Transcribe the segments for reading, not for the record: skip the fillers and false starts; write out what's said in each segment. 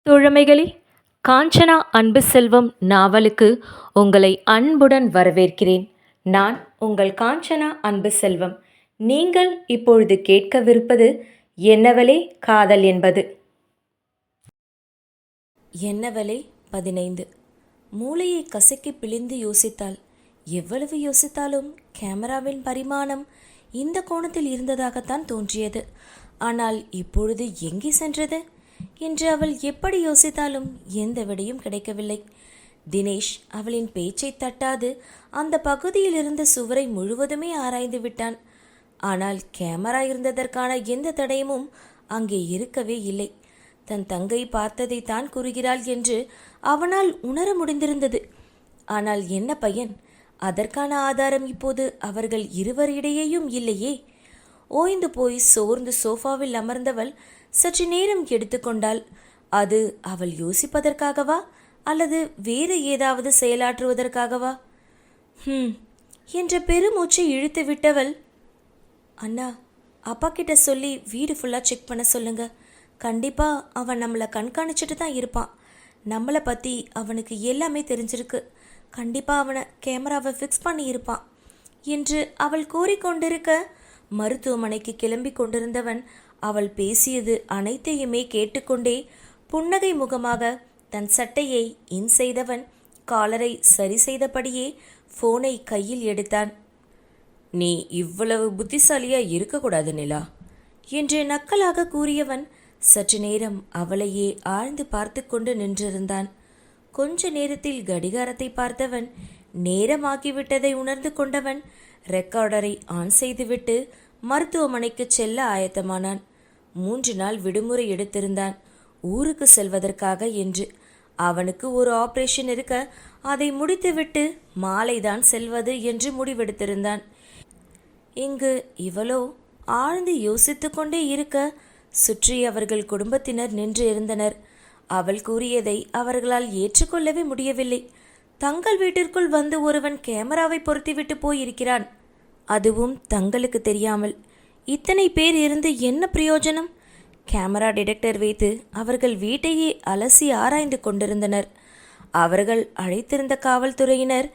தோழமைகளே, காஞ்சனா அன்பு செல்வம் நாவலுக்கு உங்களை அன்புடன் வரவேற்கிறேன். நான் உங்கள் காஞ்சனா அன்பு செல்வம். நீங்கள் இப்பொழுது கேட்கவிருப்பது என்னவளே காதல் என்பது. என்னவளே 15. மூளையை கசக்கி பிழிந்து யோசித்தாள். எவ்வளவு யோசித்தாலும் கேமராவின் பரிமாணம் இந்த கோணத்தில் இருந்ததாகத்தான் தோன்றியது. ஆனால் இப்பொழுது எங்கே சென்றது என்று அவள் எப்படி யோசித்தாலும் எந்த விடையும் கிடைக்கவில்லை. தினேஷ் அவளின் பேச்சை தட்டாது அந்த பகுதியில் இருந்த சுவரை முழுவதுமே ஆராய்ந்து விட்டான். ஆனால் கேமரா இருந்ததற்கான எந்த தடயமும் அங்கே இருக்கவே இல்லை. தன் தங்கை பார்த்ததை தான் கூறுகிறாள் என்று அவனால் உணர முடிந்திருந்தது. ஆனால் என்ன பயன்? அதற்கான ஆதாரம் இப்போது அவர்கள் இருவரிடையேயும் இல்லையே. ஓய்ந்து போய் சோர்ந்து சோஃபாவில் அமர்ந்தவள் சற்று நேரம் எடுத்துக்கொண்டாள். அது அவள் யோசிப்பதற்காகவா அல்லது வேறு ஏதாவது செயலாற்றுவதற்காகவா? என்ற பெருமூச்சை இழுத்து விட்டவள், அண்ணா, அப்பா கிட்ட சொல்லி வீடு ஃபுல்லாக செக் பண்ண சொல்லுங்க. கண்டிப்பாக அவன் நம்மளை கண்காணிச்சுட்டு தான் இருப்பான். நம்மளை பற்றி அவனுக்கு எல்லாமே தெரிஞ்சிருக்கு. கண்டிப்பாக அவனை கேமராவை ஃபிக்ஸ் பண்ணி இருப்பான் என்று அவள் கூறிக்கொண்டிருக்க, மருத்துவமனைக்கு கிளம்பி கொண்டிருந்தவன் அவள் பேசியது அனைத்தையுமே கேட்டுக்கொண்டே புன்னகை முகமாக தன் சட்டையை இன் செய்தவன் காலரை சரி செய்தபடியே ஃபோனை கையில் எடுத்தான். நீ இவ்வளவு புத்திசாலியா இருக்கக்கூடாது நிலா என்று நக்கலாக கூறியவன் சற்று நேரம் அவளையே ஆழ்ந்து பார்த்து கொண்டு நின்றிருந்தான். கொஞ்ச நேரத்தில் கடிகாரத்தை பார்த்தவன் நேரமாகிவிட்டதை உணர்ந்து கொண்டவன் ரெக்கார்டரை ஆன் செய்துவிட்டு மருத்துவமனைக்கு செல்ல ஆயத்தமானான். 3 நாள் விடுமுறை எடுத்திருந்தான் ஊருக்கு செல்வதற்காக என்று. அவனுக்கு ஒரு ஆபரேஷன் இருக்க அதை முடித்துவிட்டு மாலைதான் செல்வது என்று முடிவெடுத்திருந்தான். இங்கு இவளோ ஆழ்ந்து யோசித்து கொண்டே இருக்க சுற்றி அவர்கள் குடும்பத்தினர் நின்று இருந்தனர். அவள் கூறியதை அவர்களால் ஏற்றுக்கொள்ளவே முடியவில்லை. தங்கள் வீட்டிற்குள் வந்து ஒருவன் கேமராவை பொருத்திவிட்டு போயிருக்கிறான், அதுவும் தங்களுக்கு தெரியாமல். இத்தனை பேர் இருந்து என்ன பிரயோஜனம்? கேமரா டிடெக்டர் வைத்து அவர்கள் வீட்டையே அலசி ஆராய்ந்து கொண்டிருந்தனர். அவர்கள் அழைத்திருந்த காவல்துறையினர்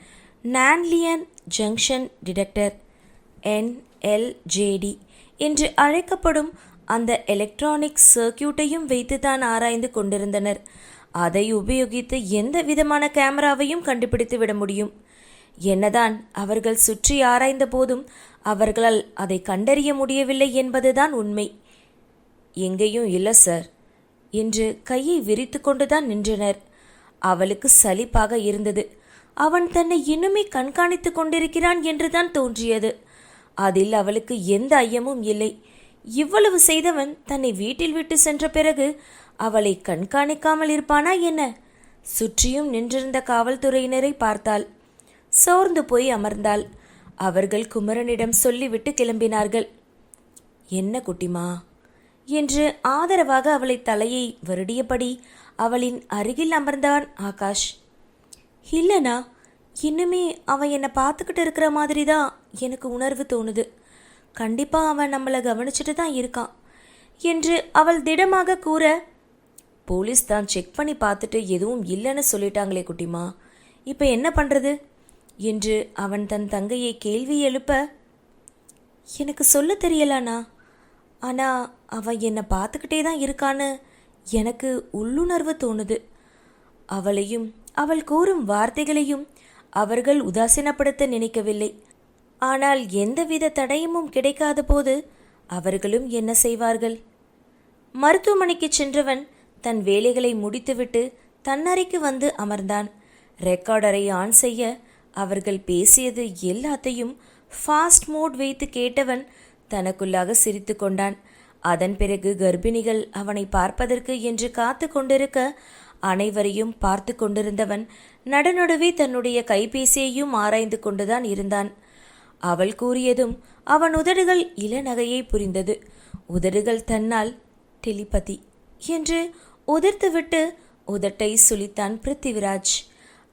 நான்லியன் ஜங்ஷன் டிடெக்டர் NLJD என்று அழைக்கப்படும் அந்த எலக்ட்ரானிக் சர்க்கியூட்டையும் வைத்துதான் ஆராய்ந்து கொண்டிருந்தனர். அதை உபயோகித்து எந்த விதமான கேமராவையும் கண்டுபிடித்து விட முடியும். என்னதான் அவர்கள் சுற்றி ஆராய்ந்த போதும் அவர்களால் அதை கண்டறிய முடியவில்லை என்பதுதான் உண்மை. எங்கேயும் இல்லை சார் என்று கையை விரித்து கொண்டுதான் நின்றனர். அவளுக்கு சலிப்பாக இருந்தது. அவன் தன்னை இன்னுமே கண்காணித்து கொண்டிருக்கிறான் என்றுதான் தோன்றியது. அதில் அவளுக்கு எந்த ஐயமும் இல்லை. இவ்வளவு செய்தவன் தன்னை வீட்டில் விட்டு சென்ற பிறகு அவளை கண்காணிக்காமல் இருப்பானா என்ன? சுற்றியும் நின்றிருந்த காவல்துறையினரை பார்த்தாள். சோர்ந்து போய் அமர்ந்தாள். அவர்கள் குமரனிடம் சொல்லிவிட்டு கிளம்பினார்கள். என்ன குட்டிமா என்று ஆதரவாக அவளை தலையை வருடியபடி அவளின் அருகில் அமர்ந்தான் ஆகாஷ். இல்லைண்ணா, இன்னுமே அவன் என்னை பார்த்துக்கிட்டு இருக்கிற மாதிரி தான் எனக்கு உணர்வு தோணுது. கண்டிப்பாக அவன் நம்மளை கவனிச்சுட்டு தான் இருக்கான் என்று அவள் திடமாக கூற, போலீஸ் தான் செக் பண்ணி பார்த்துட்டு எதுவும் இல்லைன்னு சொல்லிட்டாங்களே குட்டிமா, இப்போ என்ன பண்ணுறது என்று அவன் தன் தங்கையை கேள்வி எழுப்ப, எனக்கு சொல்ல தெரியலண்ணா, ஆனால் அவன் என்னை பார்த்துக்கிட்டே தான் இருக்கான்னு எனக்கு உள்ளுணர்வு தோணுது. அவளையும் அவள் கூறும் வார்த்தைகளையும் அவர்கள் உதாசீனப்படுத்த நினைக்கவில்லை. ஆனால் எந்தவித தடயமும் கிடைக்காத போது அவர்களும் என்ன செய்வார்கள்? மருத்துவமனைக்கு சென்றவன் தன் வேலைகளை முடித்துவிட்டு தன்னறைக்கு வந்து அமர்ந்தான். ரெக்கார்டரை ஆன் செய்ய அவர்கள் பேசியது எல்லாத்தையும் ஃபாஸ்ட் மோட் வைத்து கேட்டவன் தனக்குள்ளாக சிரித்து கொண்டான். அதன் பிறகு கர்ப்பிணிகள் அவனை பார்ப்பதற்கு என்று காத்து கொண்டிருக்க அனைவரையும் பார்த்து கொண்டிருந்தவன் நடுநடுவே தன்னுடைய கைபேசியையும் ஆராய்ந்து கொண்டுதான் இருந்தான். அவள் கூறியதும் அவன் உதடுகள் இளநகையை புரிந்தது. உதடுகள் தன்னால் டெலிபதி என்று உதிர்த்துவிட்டு உதட்டை சுளித்தான் பிருத்திவிராஜ்.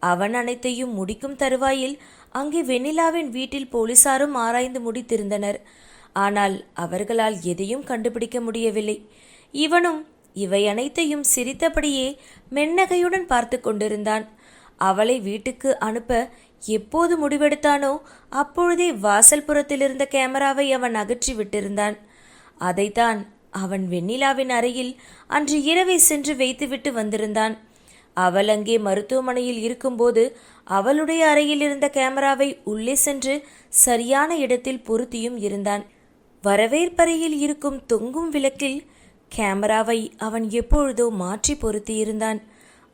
அவன் அனைத்தையும் முடிக்கும் தருவாயில் அங்கே வெண்ணிலாவின் வீட்டில் போலீசாரும் ஆராய்ந்து முடித்திருந்தனர். ஆனால் அவர்களால் எதையும் கண்டுபிடிக்க முடியவில்லை. இவனும் இவை அனைத்தையும் சிரித்தபடியே மென்னகையுடன் பார்த்து கொண்டிருந்தான். அவளை வீட்டுக்கு அனுப்ப எப்போது முடிவெடுத்தானோ அப்பொழுதே வாசல் புறத்தில் இருந்த கேமராவை அவன் அகற்றி விட்டிருந்தான். அதைத்தான் அவன் வெண்ணிலாவின் அறையில் அன்று இரவே சென்று வைத்துவிட்டு வந்திருந்தான். அவள் அங்கே மருத்துவமனையில் இருக்கும்போது அவளுடைய அறையில் இருந்த கேமராவை உள்ளே சென்று சரியான இடத்தில் பொருத்தியும் இருந்தான். வரவேற்பறையில் இருக்கும் தொங்கும் விளக்கில் கேமராவை அவன் எப்பொழுதோ மாற்றி பொருத்தியிருந்தான்.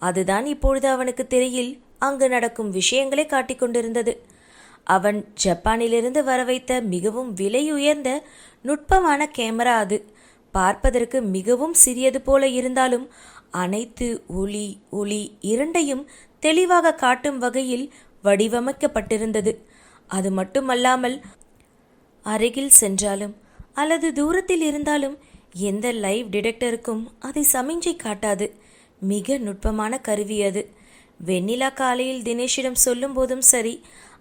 அதுதான் இப்பொழுது அவனுக்கு திரையில் அங்கு நடக்கும் விஷயங்களை காட்டிக் கொண்டிருந்தது. அவன் ஜப்பானிலிருந்து வரவைத்த மிகவும் விலை உயர்ந்த நுட்பமான கேமரா அது. பார்ப்பதற்கு மிகவும் சிறியது போல இருந்தாலும் அனைத்து ஒளி இரண்டையும் தெளிவாக காட்டும் வகையில் வடிவமைக்கப்பட்டிருந்தது. அது மட்டுமல்லாமல் அருகில் சென்றாலும் அல்லது தூரத்தில் இருந்தாலும் எந்த லைவ் டிடெக்டருக்கும் அதை சமிஞ்சை காட்டாது. மிக நுட்பமான கருவி அது. வெண்ணிலா காலையில் தினேஷிடம் சொல்லும் போதும் சரி,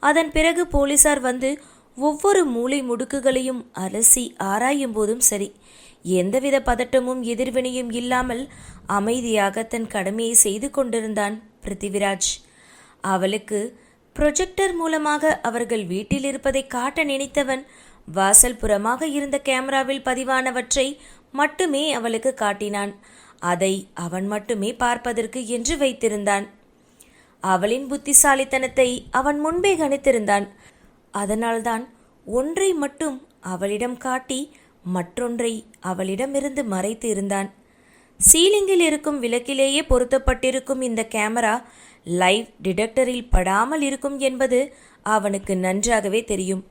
அதன் பிறகு போலீசார் வந்து ஒவ்வொரு மூளை முடுக்குகளையும் அலசி ஆராயும் போதும் சரி, எந்தவித பதட்டமும் எதிர்வினையும் இல்லாமல் அமைதியாக தன் கடமையை செய்து கொண்டிருந்தான் பிருத்திவிராஜ். அவளுக்கு ப்ரொஜெக்டர் மூலமாக அவர்கள் வீட்டில் இருப்பதை காட்ட நினைத்தவன் வாசல் புறமாக இருந்த கேமராவில் பதிவானவற்றை மட்டுமே அவளுக்கு காட்டினான். அதை அவன் மட்டுமே பார்ப்பதற்கு என்று வைத்திருந்தான். அவளின் புத்திசாலித்தனத்தை அவன் முன்பே கணித்திருந்தான். அதனால்தான் ஒன்றை மட்டும் அவளிடம் காட்டி மற்றொன்றை அவளிடமிருந்து மறைத்து இருந்தான். சீலிங்கில் இருக்கும் விளக்கிலேயே பொருத்தப்பட்டிருக்கும் இந்த கேமரா லைவ் டிடெக்டரில் படாமல் இருக்கும் என்பது அவனுக்கு நன்றாகவே தெரியும்.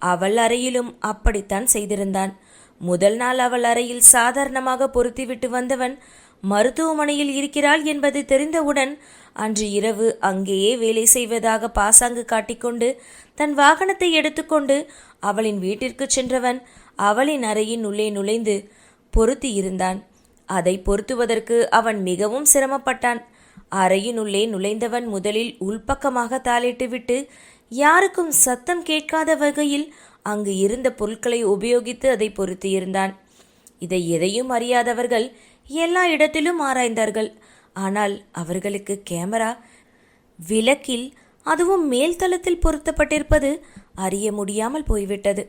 அவள் அறையிலும் அப்படித்தான் செய்திருந்தான். முதல் நாள் அவள் அறையில் சாதாரணமாக பொருத்திவிட்டு வந்தவன் மருத்துவமனையில் இருக்கிறாள் என்பது தெரிந்தவுடன் அன்று இரவு அங்கேயே வேலை செய்வதாக பாசாங்கு காட்டிக்கொண்டு தன் வாகனத்தை எடுத்துக்கொண்டு அவளின் வீட்டிற்கு சென்றவன் அவளின் அறையின் உள்ளே நுழைந்து பொருத்தி இருந்தான். அதை பொருத்துவதற்கு அவன் மிகவும் சிரமப்பட்டான். அறையின் உள்ளே நுழைந்தவன் முதலில் உள்பக்கமாக தாளிட்டுவிட்டு யாருக்கும் சத்தம் கேட்காத வகையில் அங்கு இருந்த பொருட்களை உபயோகித்து அதை பொருத்தியிருந்தான். இதை எதையும் அறியாதவர்கள் எல்லா இடத்திலும் ஆராய்ந்தார்கள். ஆனால் அவர்களுக்கு கேமரா விளக்கில், அதுவும் மேல்தளத்தில் பொருத்தப்பட்டிருப்பது அறிய முடியாமல் போய்விட்டது.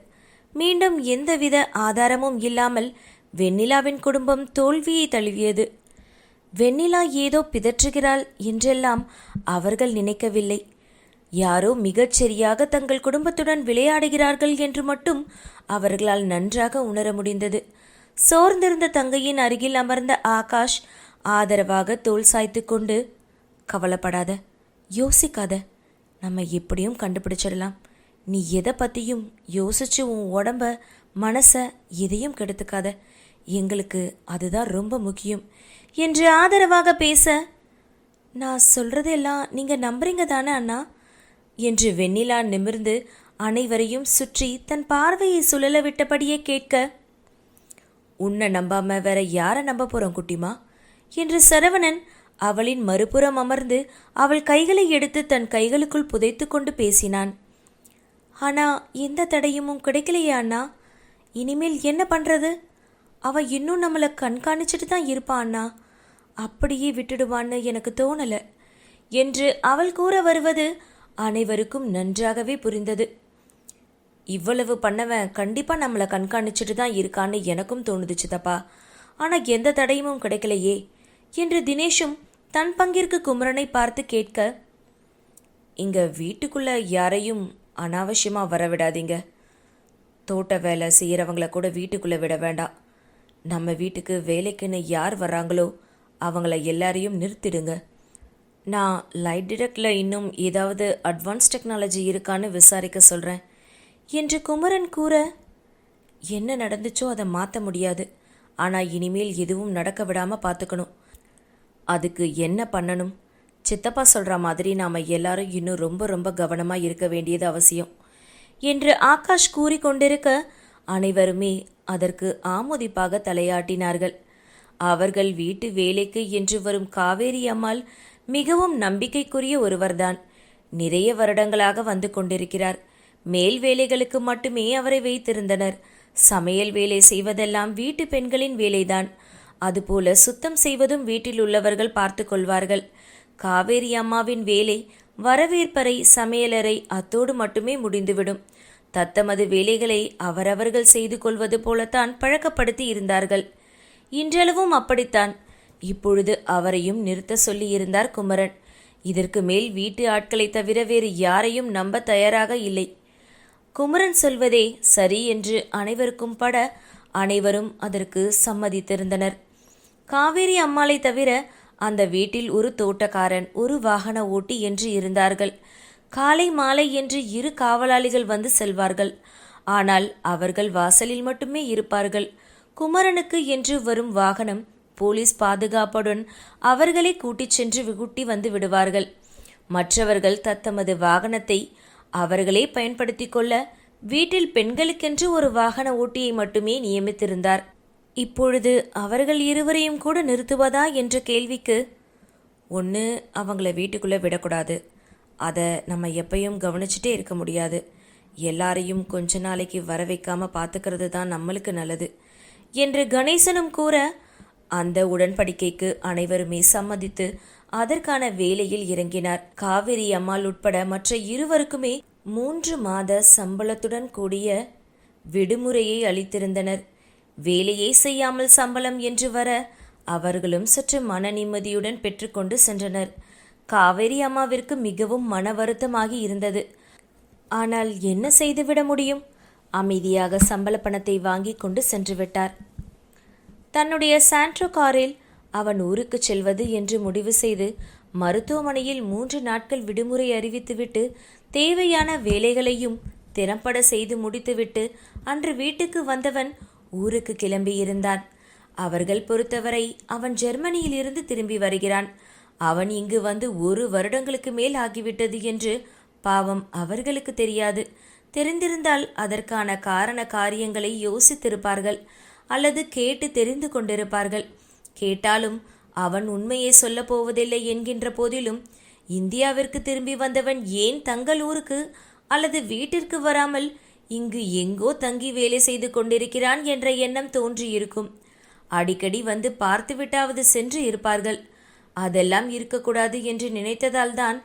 மீண்டும் எந்தவித ஆதாரமும் இல்லாமல் வெண்ணிலாவின் குடும்பம் தோல்வியை தழுவியது. வெண்ணிலா ஏதோ பிதற்றுகிறாள் என்றெல்லாம் அவர்கள் நினைக்கவில்லை. யாரோ மிகச்சரியாக தங்கள் குடும்பத்துடன் விளையாடுகிறார்கள் என்று மட்டும் அவர்களால் நன்றாக உணர முடிந்தது. சோர்ந்திருந்த தங்கையின் அருகில் அமர்ந்த ஆகாஷ் ஆதரவாக தோள் சாய்த்து கொண்டு, கவலைப்படாத, யோசிக்காத, நம்ம எப்படியும் கண்டுபிடிச்சிடலாம். நீ எதை பற்றியும் யோசிச்சு உன் உடம்ப மனசை எதையும் கெடுத்துக்காத, எங்களுக்கு அதுதான் ரொம்ப முக்கியம் என்று ஆதரவாக பேச, நான் சொல்றதெல்லாம் நீங்க நம்புறீங்க தானே அண்ணா என்று வெண்ணிலா நிமிர்ந்து அனைவரையும் சுற்றி தன் பார்வையை சுழல விட்டபடியே கேட்க, உன்னை நம்பாம வேற யாரை நம்ப போறோம் குட்டிமா என்று சரவணன் அவளின் மறுபுறம் அமர்ந்து அவள் கைகளை எடுத்து தன் கைகளுக்குள் புதைத்து கொண்டு பேசினான். ஆனா எந்த தடையும் கிடைக்கலையே அண்ணா, இனிமேல் என்ன பண்றது? அவ இன்னும் நம்மளை கண்காணிச்சுட்டு தான் இருப்பான் அண்ணா, அப்படியே விட்டுடுவான்னு எனக்கு தோணல என்று அவள் கூற வருவது அனைவருக்கும் நன்றாகவே புரிந்தது. இவ்வளவு பண்ணவன் கண்டிப்பா நம்மளை கண்காணிச்சுட்டு தான் இருக்கான்னு எனக்கும் தோணுதுச்சு தப்பா, ஆனா எந்த தடையும் கிடைக்கலையே என்று தினேஷும் தன் பங்கிற்கு குமரனை பார்த்து கேட்க, இங்க வீட்டுக்குள்ள யாரையும் அனாவசியமா வரவிடாதீங்க. தோட்ட வேலை செய்கிறவங்கள கூட வீட்டுக்குள்ள விட வேண்டாம். நம்ம வீட்டுக்கு வேலைக்குன்னு யார் வர்றாங்களோ அவங்கள எல்லாரையும் நிறுத்திடுங்க. நான் லைட் டிடெக்டில் இன்னும் ஏதாவது அட்வான்ஸ் டெக்னாலஜி இருக்கான்னு விசாரிக்க சொல்கிறேன் என்று குமரன் கூற, என்ன நடந்துச்சோ அதை மாற்ற முடியாது, ஆனால் இனிமேல் எதுவும் நடக்க விடாமல் பார்த்துக்கணும். அதுக்கு என்ன பண்ணணும்? சித்தப்பா சொல்கிற மாதிரி நாம் எல்லாரும் இன்னும் ரொம்ப ரொம்ப கவனமாக இருக்க வேண்டியது அவசியம் என்று ஆகாஷ் கூறிக்கொண்டிருக்க அனைவருமே அதற்கு ஆமோதிப்பாக தலையாட்டினார்கள். அவர்கள் வீட்டு வேலைக்கு என்று வரும் காவேரி அம்மாள் மிகவும் நம்பிக்கைக்குரிய ஒருவர்தான். நிறைய வருடங்களாக வந்து கொண்டிருக்கிறார். மேல் வேலைகளுக்கு மட்டுமே அவரை வைத்திருந்தனர். சமையல் வேலை செய்வதெல்லாம் வீட்டு பெண்களின் வேலைதான். அதுபோல சுத்தம் செய்வதும் வீட்டில் உள்ளவர்கள் பார்த்து கொள்வார்கள். காவேரி அம்மாவின் வேலை வரவேற்பறை, சமையலறை அத்தோடு மட்டுமே முடிந்துவிடும். தத்தமது வேலைகளை அவரவர்கள் செய்து கொள்வது போலத்தான் பழக்கப்படுத்தி இருந்தார்கள். இன்றளவும் அப்படித்தான். இப்பொழுது அவரையும் நிறுத்த சொல்லி இருந்தார் குமரன். இதற்கு மேல் வீட்டு ஆட்களை தவிர வேறு யாரையும் நம்ப தயாராக இல்லை. குமரன் சொல்வதே சரி என்று அனைவருக்கும் பட அனைவரும் அதற்கு சம்மதித்திருந்தனர். காவேரி அம்மாளை தவிர அந்த வீட்டில் ஒரு தோட்டக்காரன், ஒரு வாகன ஓட்டி என்று இருந்தார்கள். காலை மாலை என்று 2 காவலாளிகள் வந்து செல்வார்கள். ஆனால் அவர்கள் வாசலில் மட்டுமே இருப்பார்கள். குமரனுக்கு என்று வரும் வாகனம் போலீஸ் பாதுகாப்புடன் அவர்களை கூட்டிச் சென்று கூட்டி வந்து விடுவார்கள். மற்றவர்கள் தத்தமது வாகனத்தை அவர்களே பயன்படுத்தி கொள்ள வீட்டில் பெண்களுக்கென்று ஒரு வாகன ஓட்டியை மட்டுமே நியமித்திருந்தார். இப்பொழுது அவர்கள் இருவரையும் கூட நிறுத்துவதா என்ற கேள்விக்கு, ஒன்று அவங்கள வீட்டுக்குள்ளே விடக்கூடாது, அதை நம்ம எப்பயும் கவனிச்சுட்டே இருக்க முடியாது, எல்லாரையும் கொஞ்ச நாளைக்கு வர வைக்காம பார்த்துக்கிறது தான் நம்மளுக்கு நல்லது என்று கணேசனும் கூற, அந்த உடன்படிக்கைக்கு அனைவருமே சம்மதித்து அதற்கான வேலையில் இறங்கினார். காவேரி அம்மாள் உட்பட மற்ற இருவருக்குமே 3 மாத சம்பளத்துடன் கூடிய விடுமுறையை அளித்திருந்தனர். வேலையை செய்யாமல் சம்பளம் என்று வர அவர்களும் சற்று மன நிம்மதியுடன் பெற்றுக்கொண்டு சென்றனர். காவேரி அம்மாவிற்கு மிகவும் மன வருத்தமாகி இருந்தது. ஆனால் என்ன செய்துவிட முடியும்? அமைதியாக சம்பள பணத்தை வாங்கி கொண்டு சென்று விட்டார். தன்னுடைய சாண்ட்ரோ காரில் அவன் ஊருக்கு செல்வது என்று முடிவு செய்து மருத்துவமனையில் 3 நாட்கள் விடுமுறை அறிவித்துவிட்டு தேவையான வேலைகளையும் திறம்பட செய்து முடித்துவிட்டு அன்று வீட்டுக்கு வந்தவன் ஊருக்கு கிளம்பியிருந்தான். அவர்கள் பொறுத்தவரை அவன் ஜெர்மனியில் இருந்து திரும்பி வருகிறான். அவன் இங்கு வந்து 1 வருடங்களுக்கு மேல் ஆகிவிட்டது என்று பாவம் அவர்களுக்கு தெரியாது. தெரிந்திருந்தால் அதற்கான காரண காரியங்களை யோசித்திருப்பார்கள் அல்லது கேட்டு தெரிந்து கொண்டிருப்பார்கள். கேட்டாலும் அவன் உண்மையை சொல்ல போவதில்லை என்கின்ற போதிலும் இந்தியாவிற்கு திரும்பி வந்தவன் ஏன் தங்கள் ஊருக்கு அல்லது வீட்டிற்கு வராமல் இங்கு எங்கோ தங்கி வேலை செய்து கொண்டிருக்கிறான் என்ற எண்ணம் தோன்றியிருக்கும். அடிக்கடி வந்து பார்த்துவிட்டாவது சென்று இருப்பார்கள். அதெல்லாம் இருக்கக்கூடாது என்று நினைத்ததால் தான்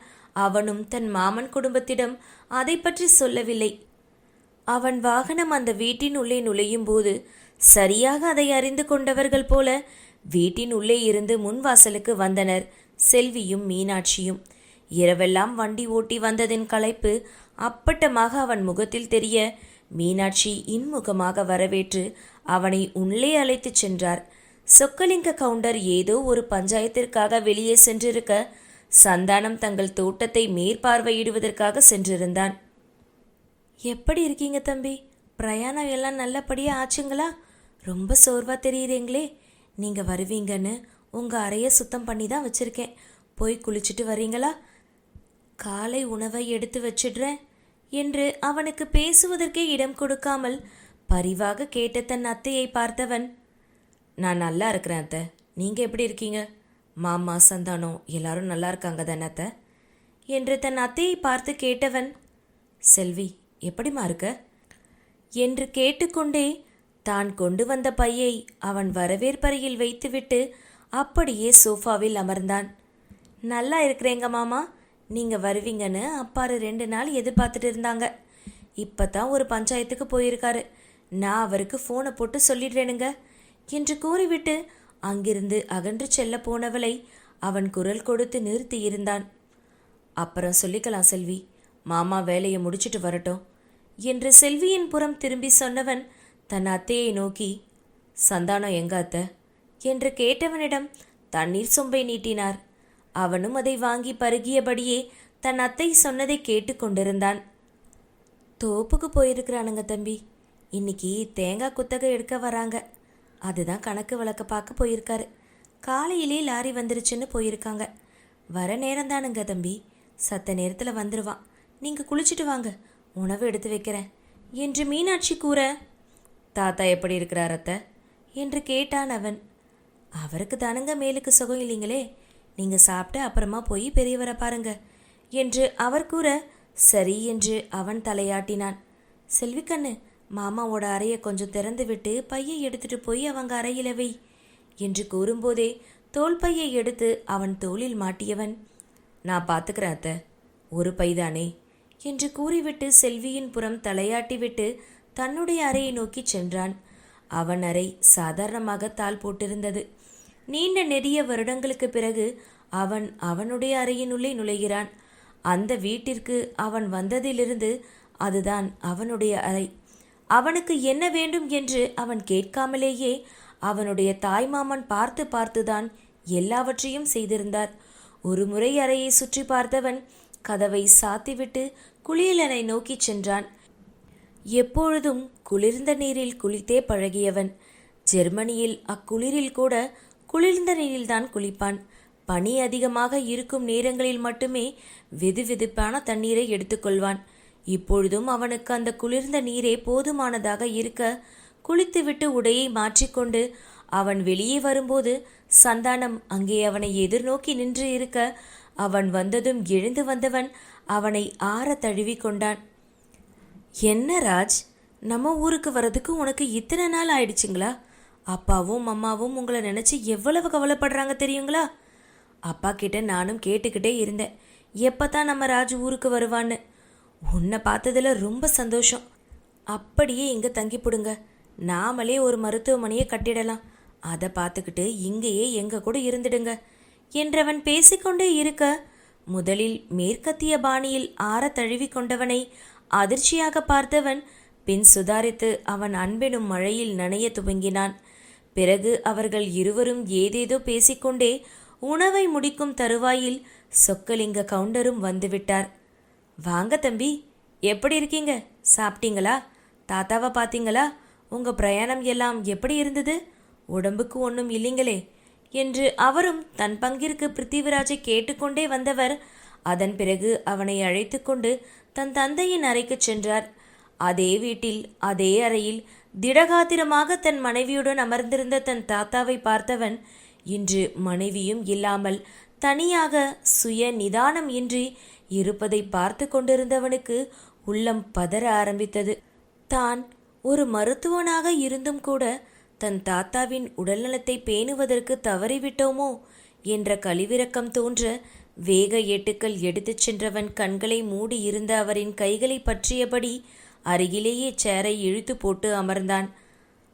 அவனும் தன் மாமன் குடும்பத்திடம் அதை பற்றி சொல்லவில்லை. அவன் வாகனம் அந்த வீட்டின் உள்ளே நுழையும் போது சரியாக அதை அறிந்து கொண்டவர்கள் போல வீட்டின் உள்ளே இருந்து முன்வாசலுக்கு வந்தனர் செல்வியும் மீனாட்சியும். இரவெல்லாம் வண்டி ஓட்டி வந்ததின் களைப்பு அப்பட்டமாக அவன் முகத்தில் தெரிய மீனாட்சி இன்முகமாக வரவேற்று அவனை உள்ளே அழைத்துச் சென்றார். சொக்கலிங்க கவுண்டர் ஏதோ ஒரு பஞ்சாயத்திற்காக வெளியே சென்றிருக்க, சந்தானம் தங்கள் தோட்டத்தை மேற்பார்வையிடுவதற்காக சென்றிருந்தான். எப்படி இருக்கீங்க தம்பி? பிரயாணம் எல்லாம் நல்லபடியாக ஆச்சுங்களா? ரொம்ப சோர்வாக தெரியுறீங்களே. நீங்கள் வருவீங்கன்னு உங்கள் அறையை சுத்தம் பண்ணி தான் வச்சுருக்கேன். போய் குளிச்சுட்டு வரீங்களா? காலை உணவை எடுத்து வச்சிடுறேன் என்று அவனுக்கு பேசுவதற்கே இடம் கொடுக்காமல் பரிவாக கேட்ட தன் அத்தையை பார்த்தவன், நான் நல்லா இருக்கிறேன் அத்தை, நீங்கள் எப்படி இருக்கீங்க? மாமா, சந்தானம் எல்லாரும் நல்லா இருக்காங்க தானே அத்தை என்று தன் அத்தையை பார்த்து கேட்டவன், செல்வி எப்படிமா இருக்க என்று கேட்டுக்கொண்டே தான் கொண்டு வந்த பையை அவன் வரவேற்பறையில் வைத்துவிட்டு அப்படியே சோஃபாவில் அமர்ந்தான். நல்லா இருக்கிறேங்க மாமா, நீங்கள் வருவீங்கன்னு அப்பாரு 2 நாள் எதிர்பார்த்துட்டு இருந்தாங்க. இப்போ தான் ஒரு பஞ்சாயத்துக்கு போயிருக்காரு. நான் அவருக்கு ஃபோனை போட்டு சொல்லிடுறேனுங்க என்று கூறிவிட்டு அங்கிருந்து அகன்று செல்ல போனவளை அவன் குரல் கொடுத்து நிறுத்தி இருந்தான். அப்புறம் சொல்லிக்கலாம் செல்வி, மாமா வேலையை முடிச்சிட்டு வரட்டும் என்று செல்வியின் புறம் திரும்பி சொன்னவன் தன் அத்தையை நோக்கி, சந்தானம் எங்க அத்தை என்று கேட்டவனிடம் தண்ணீர் சொம்பை நீட்டினார். அவனும் அதை வாங்கி பருகியபடியே தன் அத்தை சொன்னதை கேட்டு கொண்டிருந்தான். தோப்புக்கு போயிருக்கிறானுங்க தம்பி. இன்னைக்கு தேங்காய் குத்தகை எடுக்க வராங்க. அதுதான் கணக்கு வழக்க பார்க்க போயிருக்காரு. காலையிலே லாரி வந்துருச்சுன்னு போயிருக்காங்க. வர நேரம்தானுங்க தம்பி, சத்த நேரத்தில் வந்துடுவான். நீங்கள் குளிச்சுட்டு வாங்க, உணவு எடுத்து வைக்கிறேன் என்று மீனாட்சி கூற, தாத்தா எப்படி இருக்கிறார் அத்தை என்று கேட்டான் அவன். அவருக்கு தானுங்க மேலுக்கு சுகம் இல்லைங்களே, நீங்கள் சாப்பிட்டு அப்புறமா போய் பெரியவரை பாருங்க என்று அவர் கூற, சரி என்று அவன் தலையாட்டினான். செல்விக்கண்ணு, மாமாவோட அறையை கொஞ்சம் திறந்து விட்டு பையை எடுத்துட்டு போய் அவங்க அறையில வை என்று கூறும்போதே தோள்பையை எடுத்து அவன் தோளில் மாட்டியவன், நான் பார்த்துக்கிறேன் அத்தை, ஒரு பைதானே என்று கூறிவிட்டு செல்வியின் புறம் தலையாட்டிவிட்டு தன்னுடைய அறையை நோக்கி சென்றான். அவன் அறை சாதாரணமாக தாள் போட்டிருந்தது. நீண்ட நெடிய வருடங்களுக்கு பிறகு அவன் அவனுடைய அறையினுள்ளே நுழைகிறான். அந்த வீட்டிற்கு அவன் வந்ததிலிருந்து அதுதான் அவனுடைய அறை. அவனுக்கு என்ன வேண்டும் என்று அவன் கேட்காமலேயே அவனுடைய தாய்மாமன் பார்த்து பார்த்துதான் எல்லாவற்றையும் செய்திருந்தார். ஒரு முறை அறையை சுற்றி பார்த்தவன் கதவை சாத்திவிட்டு குளியலறை நோக்கி சென்றான். எப்பொழுதும் குளிர்ந்த நீரில் குளித்தே பழகியவன். ஜெர்மனியில் அக்குளிரில் கூட குளிர்ந்த நீரில்தான் குளிப்பான். பனி அதிகமாக இருக்கும் நேரங்களில் மட்டுமே வெதுவெதுப்பான தண்ணீரை எடுத்துக்கொள்வான். இப்பொழுதும் அவனுக்கு அந்த குளிர்ந்த நீரே போதுமானதாக இருக்க குளித்துவிட்டு உடையை மாற்றிக்கொண்டு அவன் வெளியே வரும்போது சந்தானம் அங்கே அவனை எதிர்நோக்கி நின்று இருக்க அவன் வந்ததும் எழுந்து வந்தவன் அவனை ஆற தழுவி கொண்டான். என்ன ராஜ், நம்ம ஊருக்கு வர்றதுக்கு உனக்கு இத்தனை நாள் ஆயிடுச்சுங்களா? அப்பாவும் அம்மாவும் உங்களை நினச்சி எவ்வளவு கவலைப்படுறாங்க தெரியுங்களா? அப்பா கிட்ட நானும் கேட்டுக்கிட்டே இருந்தேன், எப்போ தான் நம்ம ராஜ் ஊருக்கு வருவான்னு. உன்னை பார்த்ததில் ரொம்ப சந்தோஷம். அப்படியே இங்கே தங்கிப்பிடுங்க, நாமளே ஒரு மருத்துவமனையை கட்டிடலாம். அதை பார்த்துக்கிட்டு இங்கேயே எங்கள் கூட இருந்துடுங்க என்றவன் பேசிக்கொண்டே இருக்க முதலில் மேற்கத்திய பாணியில் ஆற தழுவி கொண்டவனை அதிர்ச்சியாக பார்த்தவன் பின் சுதாரித்து அவன் அன்பெனும் மழையில் நனைய துவங்கினான். பிறகு அவர்கள் இருவரும் ஏதேதோ பேசிக்கொண்டே உணவை முடிக்கும் தருவாயில் சொக்கலிங்க கவுண்டரும் வந்துவிட்டார். வாங்க தம்பி, எப்படி இருக்கீங்க? சாப்பிட்டீங்களா? தாத்தாவை பார்த்தீங்களா? உங்கள் பிரயாணம் எல்லாம் எப்படி இருந்தது? உடம்புக்கு ஒன்றும் இல்லைங்களே என்று அவரும் தன் பங்கிற்கு பிருத்திவிராஜை கேட்டுக்கொண்டே வந்தவர் அதன் பிறகு அவனை அழைத்து கொண்டு தன் தந்தையின் அறைக்கு சென்றார். அதே வீட்டில் அதே அறையில் திடகாத்திரமாக தன் மனைவியுடன் அமர்ந்திருந்த தன் தாத்தாவை பார்த்தவன் இன்று மனைவியும் இல்லாமல் தனியாக சுய நிதானம் இன்றி இருப்பதை பார்த்து கொண்டிருந்தவனுக்கு உள்ளம் பதற ஆரம்பித்தது. தான் ஒரு மருத்துவனாக இருந்தும் கூட தன் தாத்தாவின் உடல்நலத்தை பேணுவதற்கு தவறிவிட்டோமோ என்ற கழிவிரக்கம் தோன்ற வேக ஏட்டுக்கள் எடுத்துச் சென்றவன் கண்களை மூடி இருந்த அவரின் கைகளை பற்றியபடி அருகிலேயே சேரை இழுத்து போட்டு அமர்ந்தான்.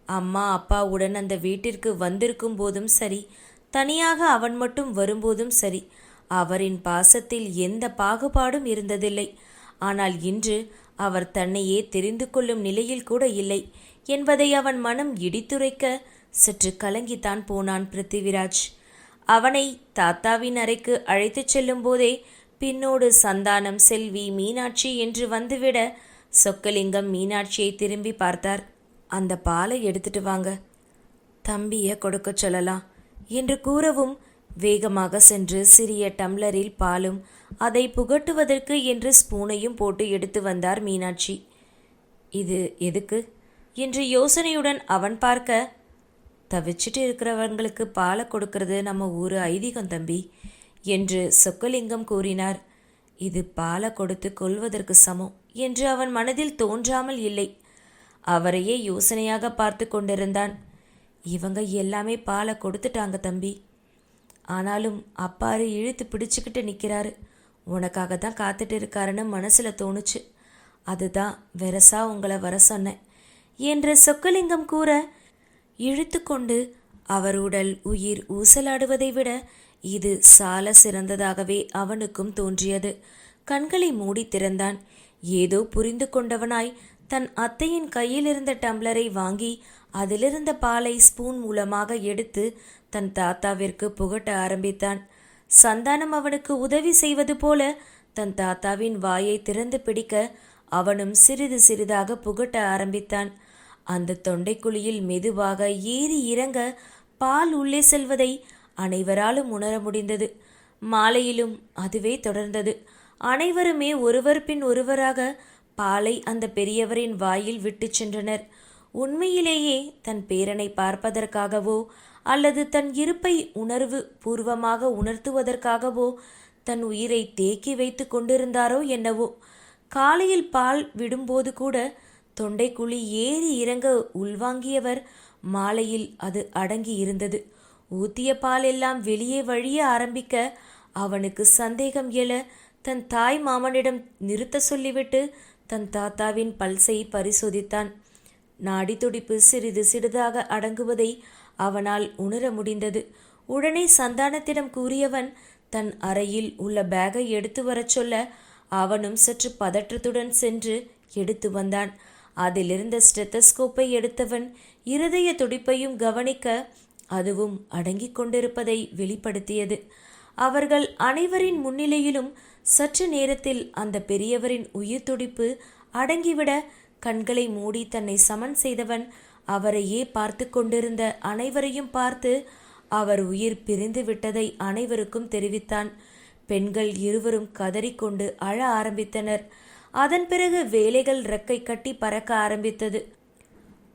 அம்மா அப்பாவுடன் அந்த வீட்டிற்கு வந்திருக்கும் போதும் சரி, தனியாக அவன் மட்டும் வரும்போதும் சரி, அவரின் பாசத்தில் எந்த பாகுபாடும் இருந்ததில்லை. ஆனால் இன்று அவர் தன்னையே தெரிந்து கொள்ளும் நிலையில் கூட இல்லை என்பதை அவன் மனம் இடித்துரைக்க சற்று கலங்கித்தான் போனான் பிருத்திவிராஜ். அவனை தாத்தாவின் அறைக்கு அழைத்துச் செல்லும் போதே பின்னோடு சந்தானம், செல்வி, மீனாட்சி என்று வந்துவிட சொக்கலிங்கம் மீனாட்சியை திரும்பி பார்த்தார். அந்த பாலை எடுத்துட்டு வாங்க, தம்பியை கொடுக்க சொல்லலாம் என்று கூறவும் வேகமாக சென்று சிறிய டம்ளரில் பாலும் அதை புகட்டுவதற்கு என்று ஸ்பூனையும் போட்டு எடுத்து வந்தார் மீனாட்சி. இது எதுக்கு என்று யோசனையுடன் அவன் பார்க்க, தவிச்சிட்டு இருக்கிறவங்களுக்கு பாலை கொடுக்கறது நம்ம ஊர் ஐதீகம் தம்பி என்று சொக்கலிங்கம் கூறினார். இது பாலை கொடுத்து கொள்வதற்கு சமம் என்று அவன் மனதில் தோன்றாமல் இல்லை. அவரையே யோசனையாக பார்த்து கொண்டிருந்தான். இவங்க எல்லாமே பாலை கொடுத்துட்டாங்க தம்பி, ஆனாலும் அப்பாரு இழுத்து பிடிச்சுக்கிட்டு நிற்கிறாரு. உனக்காக தான் காத்துட்டு இருக்காருன்னு மனசில் தோணுச்சு, அதுதான் வெரசா உங்களை வர சொன்னேன் என்று சொக்கலிங்கம் கூற இழுத்து கொண்டு அவர் உடல் உயிர் ஊசலாடுவதை விட இது சால சிறந்ததாகவே அவனுக்கும் தோன்றியது. கண்களை மூடி திறந்தான். ஏதோ புரிந்து கொண்டவனாய் தன் அத்தையின் கையில் இருந்த டம்ளரை வாங்கி அதிலிருந்த பாலை ஸ்பூன் மூலமாக எடுத்து தன் தாத்தாவிற்கு புகட்ட ஆரம்பித்தான். சந்தானம் அவனுக்கு உதவி செய்வது போல தன் தாத்தாவின் வாயை திறந்து பிடிக்க அவனும் சிறிது சிறிதாக புகட்ட ஆரம்பித்தான். அந்த தொண்டைக்குழியில் மெதுவாக ஏறி இறங்க பால் உள்ளே செல்வதை அனைவராலும் உணர முடிந்தது. மாலையிலும் அதுவே தொடர்ந்தது. அனைவருமே ஒருவர் பின் ஒருவராக பாலை அந்த பெரியவரின் வாயில் விட்டு சென்றனர். உண்மையிலேயே தன் பேரனை பார்ப்பதற்காகவோ அல்லது தன் இருப்பை உணர்வு பூர்வமாக உணர்த்துவதற்காகவோ தன் உயிரை தேக்கி வைத்து கொண்டிருந்தாரோ என்னவோ. காலையில் பால் விடும்போது கூட தொண்டைக்குழி ஏறி இறங்க உள்வாங்கியவர் மாலையில் அது அடங்கி இருந்தது. ஊத்திய பால் எல்லாம் வெளியே வழிய ஆரம்பிக்க அவனுக்கு சந்தேகம் எழ தன் தாய் மாமனிடம் நிறுத்த சொல்லிவிட்டு தன் தாத்தாவின் பல்ஸை பரிசோதித்தான். நாடி துடிப்பு சிறிது சிறிதாக அடங்குவதை அவனால் உணர முடிந்தது. உடனே சந்தானத்திடம் கூறியவன் தன் அறையில் உள்ள பேகை எடுத்து வரச் சொல்ல அவனும் சற்று பதற்றத்துடன் சென்று எடுத்து வந்தான். அதிலிருந்த ஸ்டெத்தஸ்கோப்பை எடுத்தவன் இருதய துடிப்பையும் கவனிக்க அதுவும் அடங்கிக் கொண்டிருப்பதை வெளிப்படுத்தியது. அவர்கள் அனைவரின் முன்னிலையிலும் சற்று நேரத்தில் அந்த பெரியவரின் உயிர் துடிப்பு அடங்கிவிட கண்களை மூடி தன்னை சமன் செய்தவன் அவரையே பார்த்து கொண்டிருந்த அனைவரையும் பார்த்து அவர் உயிர் பிரிந்து விட்டதை அனைவருக்கும் தெரிவித்தான். பெண்கள் இருவரும் கதறிக்கொண்டு அழ ஆரம்பித்தனர். அதன் பிறகு வேலைகள் ரெக்கை கட்டி பறக்க ஆரம்பித்தது.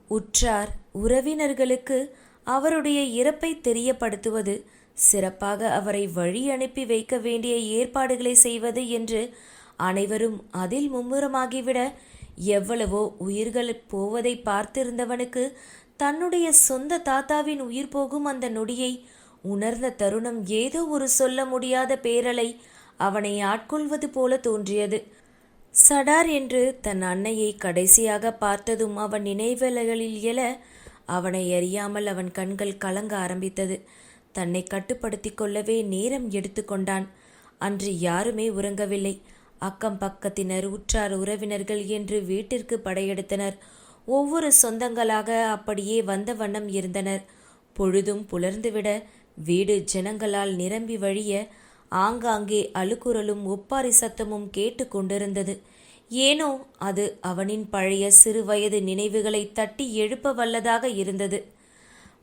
உற்றார் உறவினர்களுக்கு அவருடைய இறப்பை தெரியப்படுத்துவது, சிறப்பாக அவரை வழி அனுப்பி வைக்க வேண்டிய ஏற்பாடுகளை செய்வது என்று அனைவரும் அதில் மும்முரமாகிவிட எவ்வளவோ உயிர்கள் போவதை பார்த்திருந்தவனுக்கு தன்னுடைய சொந்த தாத்தாவின் உயிர் போகும் அந்த நொடியை உணர்ந்த தருணம் ஏதோ ஒரு சொல்ல முடியாத பேரலை அவனை ஆட்கொள்வது போல தோன்றியது. சடார் என்று தன் அன்னையை கடைசியாக பார்த்ததும் அவன் நினைவலைகளில் எழ அவனை அறியாமல் அவன் கண்கள் கலங்க ஆரம்பித்தது. தன்னை கட்டுப்படுத்தி கொள்ளவே நேரம் எடுத்துக்கொண்டான். அன்று யாருமே உறங்கவில்லை. அக்கம் பக்கத்தினர், உற்றார் உறவினர்கள் என்று வீட்டிற்கு படையெடுத்தனர். ஒவ்வொரு சொந்தங்களாக அப்படியே வந்த வண்ணம் இருந்தனர். பொழுதும் புலர்ந்துவிட வீடு ஜனங்களால் நிரம்பி வழிய ஆங்காங்கே அழுக்குரலும் ஒப்பாரி சத்தமும் கேட்டு கொண்டிருந்தது. ஏனோ அது அவனின் பழைய சிறுவயது நினைவுகளை தட்டி எழுப்ப வல்லதாக இருந்தது.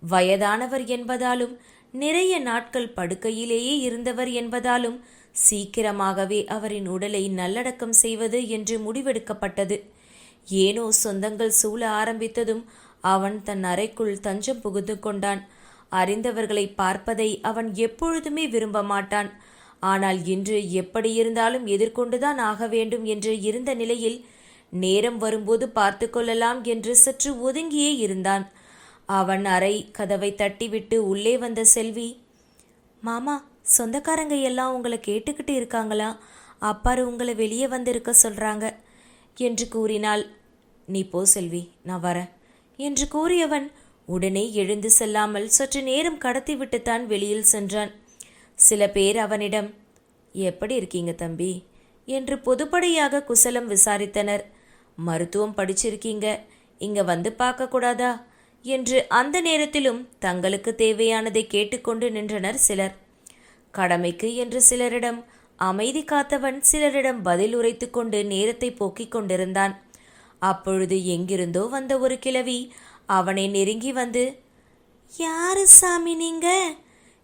வயதானவர் என்பதாலும் நிறைய நாட்கள் படுக்கையிலேயே இருந்தவர் என்பதாலும் சீக்கிரமாகவே அவரின் உடலை நல்லடக்கம் செய்வது என்று முடிவெடுக்கப்பட்டது. ஏனோ சொந்தங்கள் சூழ ஆரம்பித்ததும் அவன் தன் அறைக்குள் தஞ்சம் புகுந்து கொண்டான். அறிந்தவர்களை பார்ப்பதை அவன் எப்பொழுதுமே விரும்ப மாட்டான். ஆனால் இன்று எப்படி இருந்தாலும் எதிர்கொண்டுதான் ஆக வேண்டும் என்று இருந்த நிலையில் நேரம் வரும்போது பார்த்து கொள்ளலாம் என்று சற்று ஒதுங்கியே இருந்தான். அவன் அறை கதவை தட்டிவிட்டு உள்ளே வந்த செல்வி, மாமா, சொந்தக்காரங்க எல்லாம் உங்களை கேட்டுக்கிட்டு இருக்காங்களா? அப்பாரு உங்களை வெளியே வந்திருக்க சொல்றாங்க என்று கூறினாள். நீ போ செல்வி, நான் வரேன் என்று கூறியவன் உடனே எழுந்து செல்லாமல் சற்று நேரம் கடத்திவிட்டுத்தான் வெளியில் சென்றான். சில பேர் அவனிடம், எப்படி இருக்கீங்க தம்பி என்று பொதுப்படையாக குசலம் விசாரித்தனர். மருத்துவம் படிச்சிருக்கீங்க, இங்க வந்து பார்க்கக்கூடாதா என்று அந்த நேரத்திலும் தங்களுக்கு தேவையானதை கேட்டுக்கொண்டு நின்றனர் சிலர். கடமைக்கு என்று சிலரிடம் அமைதி காத்தவன் சிலரிடம் பதில் உரைத்து கொண்டு நேரத்தை போக்கிக் கொண்டிருந்தான். அப்பொழுது எங்கிருந்தோ வந்த ஒரு கிழவி அவனை நெருங்கி வந்து, யாரு சாமி நீங்க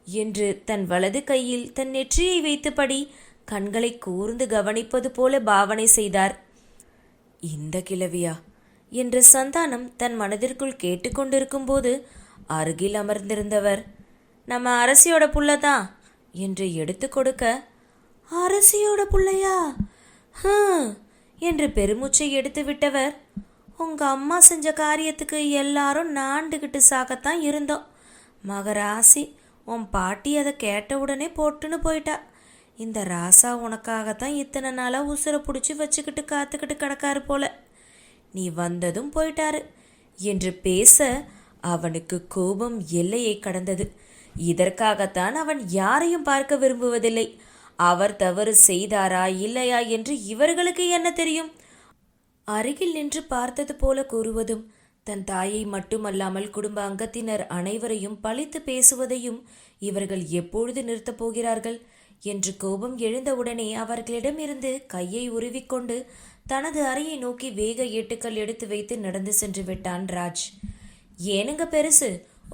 என்று தன் வலது கையில் தன் நெற்றியை வைத்தபடி கண்களை கூர்ந்து கவனிப்பது போல பாவனை செய்தார். இந்த கிழவியா என்று சந்தானம் தன் மனதிற்குள் கேட்டுக்கொண்டிருக்கும் போது அருகில் அமர்ந்திருந்தவர், நம்ம அரசியோட புள்ளதான் என்று எடுத்து கொடுக்க, அரசியோட புள்ளையா என்று பெருமூச்சை எடுத்து விட்டவர், உங்க அம்மா செஞ்ச காரியத்துக்கு எல்லாரும் நாண்டுகிட்டு சாகத்தான் இருந்தோம். மகராசி, உன் பாட்டி அதை கேட்ட உடனே போட்டுன்னு போயிட்டா. இந்த ராசா உனக்காகத்தான் இத்தனை நாளாக உசுரை பிடிச்சி வச்சுக்கிட்டு காத்துக்கிட்டு கிடக்காரு போல. நீ வந்ததும் போயிட்டாரு என்று பேச அவனுக்கு கோபம் எல்லையை கடந்தது. இதற்காகத்தான் அவன் யாரையும் பார்க்க விரும்புவதில்லை. அவர் தவறு செய்தாரா இல்லையா என்று இவர்களுக்கு என்ன தெரியும்? அருகில் நின்று பார்த்தது போல கூறுவதும், தன் தாயை மட்டுமல்லாமல் குடும்ப அங்கத்தினர் அனைவரையும் பழித்து பேசுவதையும் இவர்கள் எப்பொழுது நிறுத்தப் போகிறார்கள் என்று கோபம் எழுந்தவுடனே அவர்களிடமிருந்து கையை உருவிக்கொண்டு தனது அறையை நோக்கி வேக ஏட்டுக்கள் எடுத்து வைத்து நடந்து சென்று விட்டான் ராஜ். ஏனுங்க பெருசு,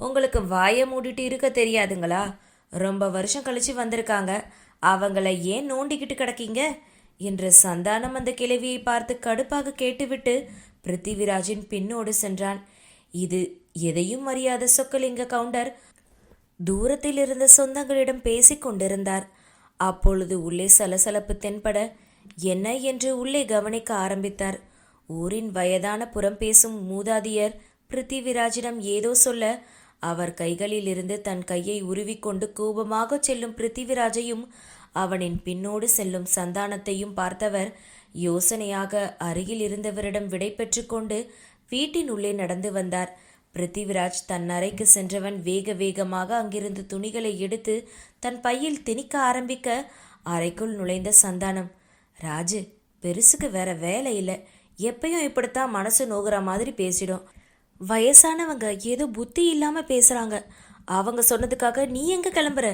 உங்களுக்கு வாயை மூடிட்டு இருக்க தெரியாதுங்களா? ரொம்ப வருஷம் கழிச்சு வந்திருக்காங்க, அவங்கள ஏன் நோண்டிக்கிட்டு கிடக்கீங்க என்று சந்தானம் அந்த கிழவியை பார்த்து கடுப்பாக கேட்டுவிட்டு பிருத்திவிராஜின் பின்னோடு சென்றான். இது எதையும் அறியாத சொக்கலிங்க கவுண்டர் தூரத்தில் இருந்த சொந்தங்களிடம் பேசிக் கொண்டிருந்தார். அப்பொழுது உள்ளே சலசலப்பு தென்பட என்ன என்று உள்ளே கவனிக்க ஆரம்பித்தார். ஊரின் வயதான புறம் பேசும் மூதாதியர் பிருத்திவிராஜிடம் ஏதோ சொல்ல அவர் கைகளிலிருந்து தன் கையை உருவிக்கொண்டு கோபமாக செல்லும் பிருத்திவிராஜையும் அவனின் பின்னோடு செல்லும் சந்தானத்தையும் பார்த்தவர் யோசனையாக அருகில் இருந்தவரிடம் விடை பெற்று கொண்டு வீட்டின் உள்ளே நடந்து வந்தார். பிருத்திவிராஜ் தன் அறைக்கு சென்றவன் வேக வேகமாக அங்கிருந்து துணிகளை எடுத்து தன் பையில் திணிக்க ஆரம்பிக்க அறைக்குள் நுழைந்த சந்தானம், ராஜு, பெருசுக்கு வேற வேலை இல்லை, எப்பயும் இப்படித்தான் மனசு நோகிற மாதிரி பேசிடும். வயசானவங்க ஏதோ புத்தி இல்லாம பேசுறாங்க, அவங்க சொன்னதுக்காக நீ எங்க கிளம்புற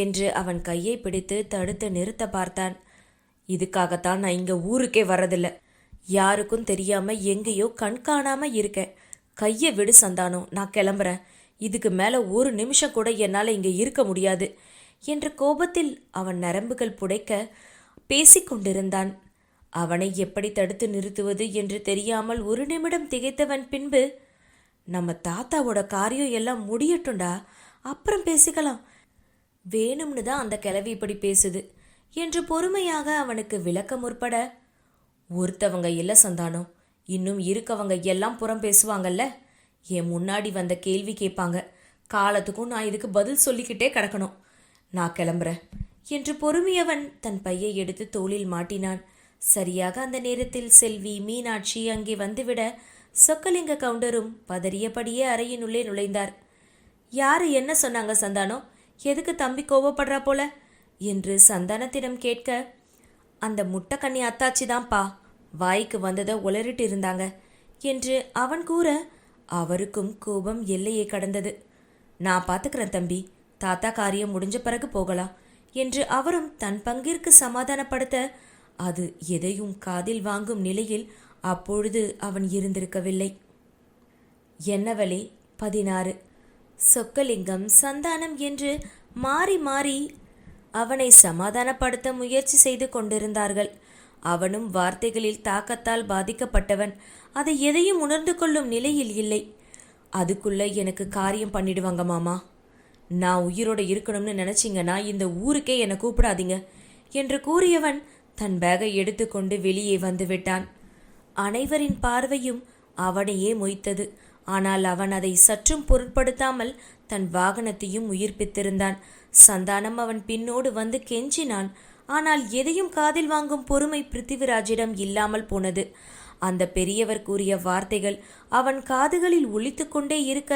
என்று அவன் கையை பிடித்து தடுத்து நிறுத்த பார்த்தான். இதுக்காகத்தான் நான் இங்க ஊருக்கே வர்றதில்ல, யாருக்கும் தெரியாம எங்கேயோ கண்காணாம இருக்கேன். கையை விடு சந்தானம், நான் கிளம்புறேன். இதுக்கு மேல ஒரு நிமிஷம் கூட என்னால இங்க இருக்க முடியாது என்ற கோபத்தில் அவன் நரம்புகள் புடைக்க பேசிக்கொண்டிருந்தான். அவனை எப்படி தடுத்து நிறுத்துவது என்று தெரியாமல் ஒரு நிமிடம் திகைத்தவன் பின்பு, நம்ம தாத்தாவோட காரியம் எல்லாம் முடியட்டும்டா, அப்புறம் பேசிக்கலாம், வேணும்னு தான் அந்த கிழவி இப்படி பேசுது என்று பொறுமையாக அவனுக்கு விளக்க முற்பட, ஒருத்தவங்க இல்லை சந்தானம், இன்னும் இருக்கவங்க எல்லாம் புறம் பேசுவாங்கல்ல, என் முன்னாடி வந்த கேள்வி கேட்பாங்க, காலத்துக்கும் நான் இதுக்கு பதில் சொல்லிக்கிட்டே கிடக்கணும், நான் கிளம்புறேன் என்று பொறுமையவன் தன் பையை எடுத்து தோளில் மாட்டினான். சரியாக அந்த நேரத்தில் செல்வி மீனாட்சி அங்கே வந்துவிட சொக்கலிங்க கவுண்டரும் பதறியபடியே அறையினுள்ளே நுழைந்தார். யாரு என்ன சொன்னாங்க சந்தானம், எதுக்கு தம்பி கோவப்படுறா போல என்று சந்தானத்திடம் கேட்க, அந்த முட்டைக்கண்ணி அத்தாச்சி தான்ப்பா, வாய்க்கு வந்ததை உளறிட்டு இருந்தாங்க என்று அவன் கூற அவருக்கும் கோபம் எல்லையை கடந்தது. நான் பார்த்துக்கிறேன் தம்பி, தாத்தா காரியம் முடிஞ்ச பிறகு போகலாம் என்று அவரும் தன் பங்கிற்கு சமாதானப்படுத்த, அது எதையும் காதில் வாங்கும் நிலையில் அப்பொழுது அவன் இருந்திருக்கவில்லை. என்னவளே 16. சொக்கலிங்கம் சந்தானம் என்று மாறி மாறி அவனை சமாதானப்படுத்த முயற்சி செய்து கொண்டிருந்தார்கள். அவனும் வார்த்தைகளில் தாக்கத்தால் பாதிக்கப்பட்டவன், அதை எதையும் உணர்ந்து கொள்ளும் நிலையில் இல்லை. அதுக்குள்ள எனக்கு காரியம் பண்ணிடுவாங்க மாமா, நான் உயிரோட இருக்கணும்னு நினைச்சிங்கன்னா இந்த ஊருக்கே என்னை கூப்பிடாதீங்க என்று கூறியவன் தன் பேகை எடுத்துக்கொண்டு வெளியே வந்து விட்டான். அனைவரின் பார்வையும் அவனையே மொய்த்தது. ஆனால் அவன் அதை சற்றும் பொருட்படுத்தாமல் தன் வாகனத்தையும் உயிர்ப்பித்திருந்தான். சந்தானம் அவன் பின்னோடு வந்து கெஞ்சினான். ஆனால் எதையும் காதில் வாங்கும் பொறுமை பிருத்திவிராஜிடம் இல்லாமல் போனது. அந்த பெரியவர் கூறிய வார்த்தைகள் அவன் காதுகளில் ஒலித்து கொண்டே இருக்க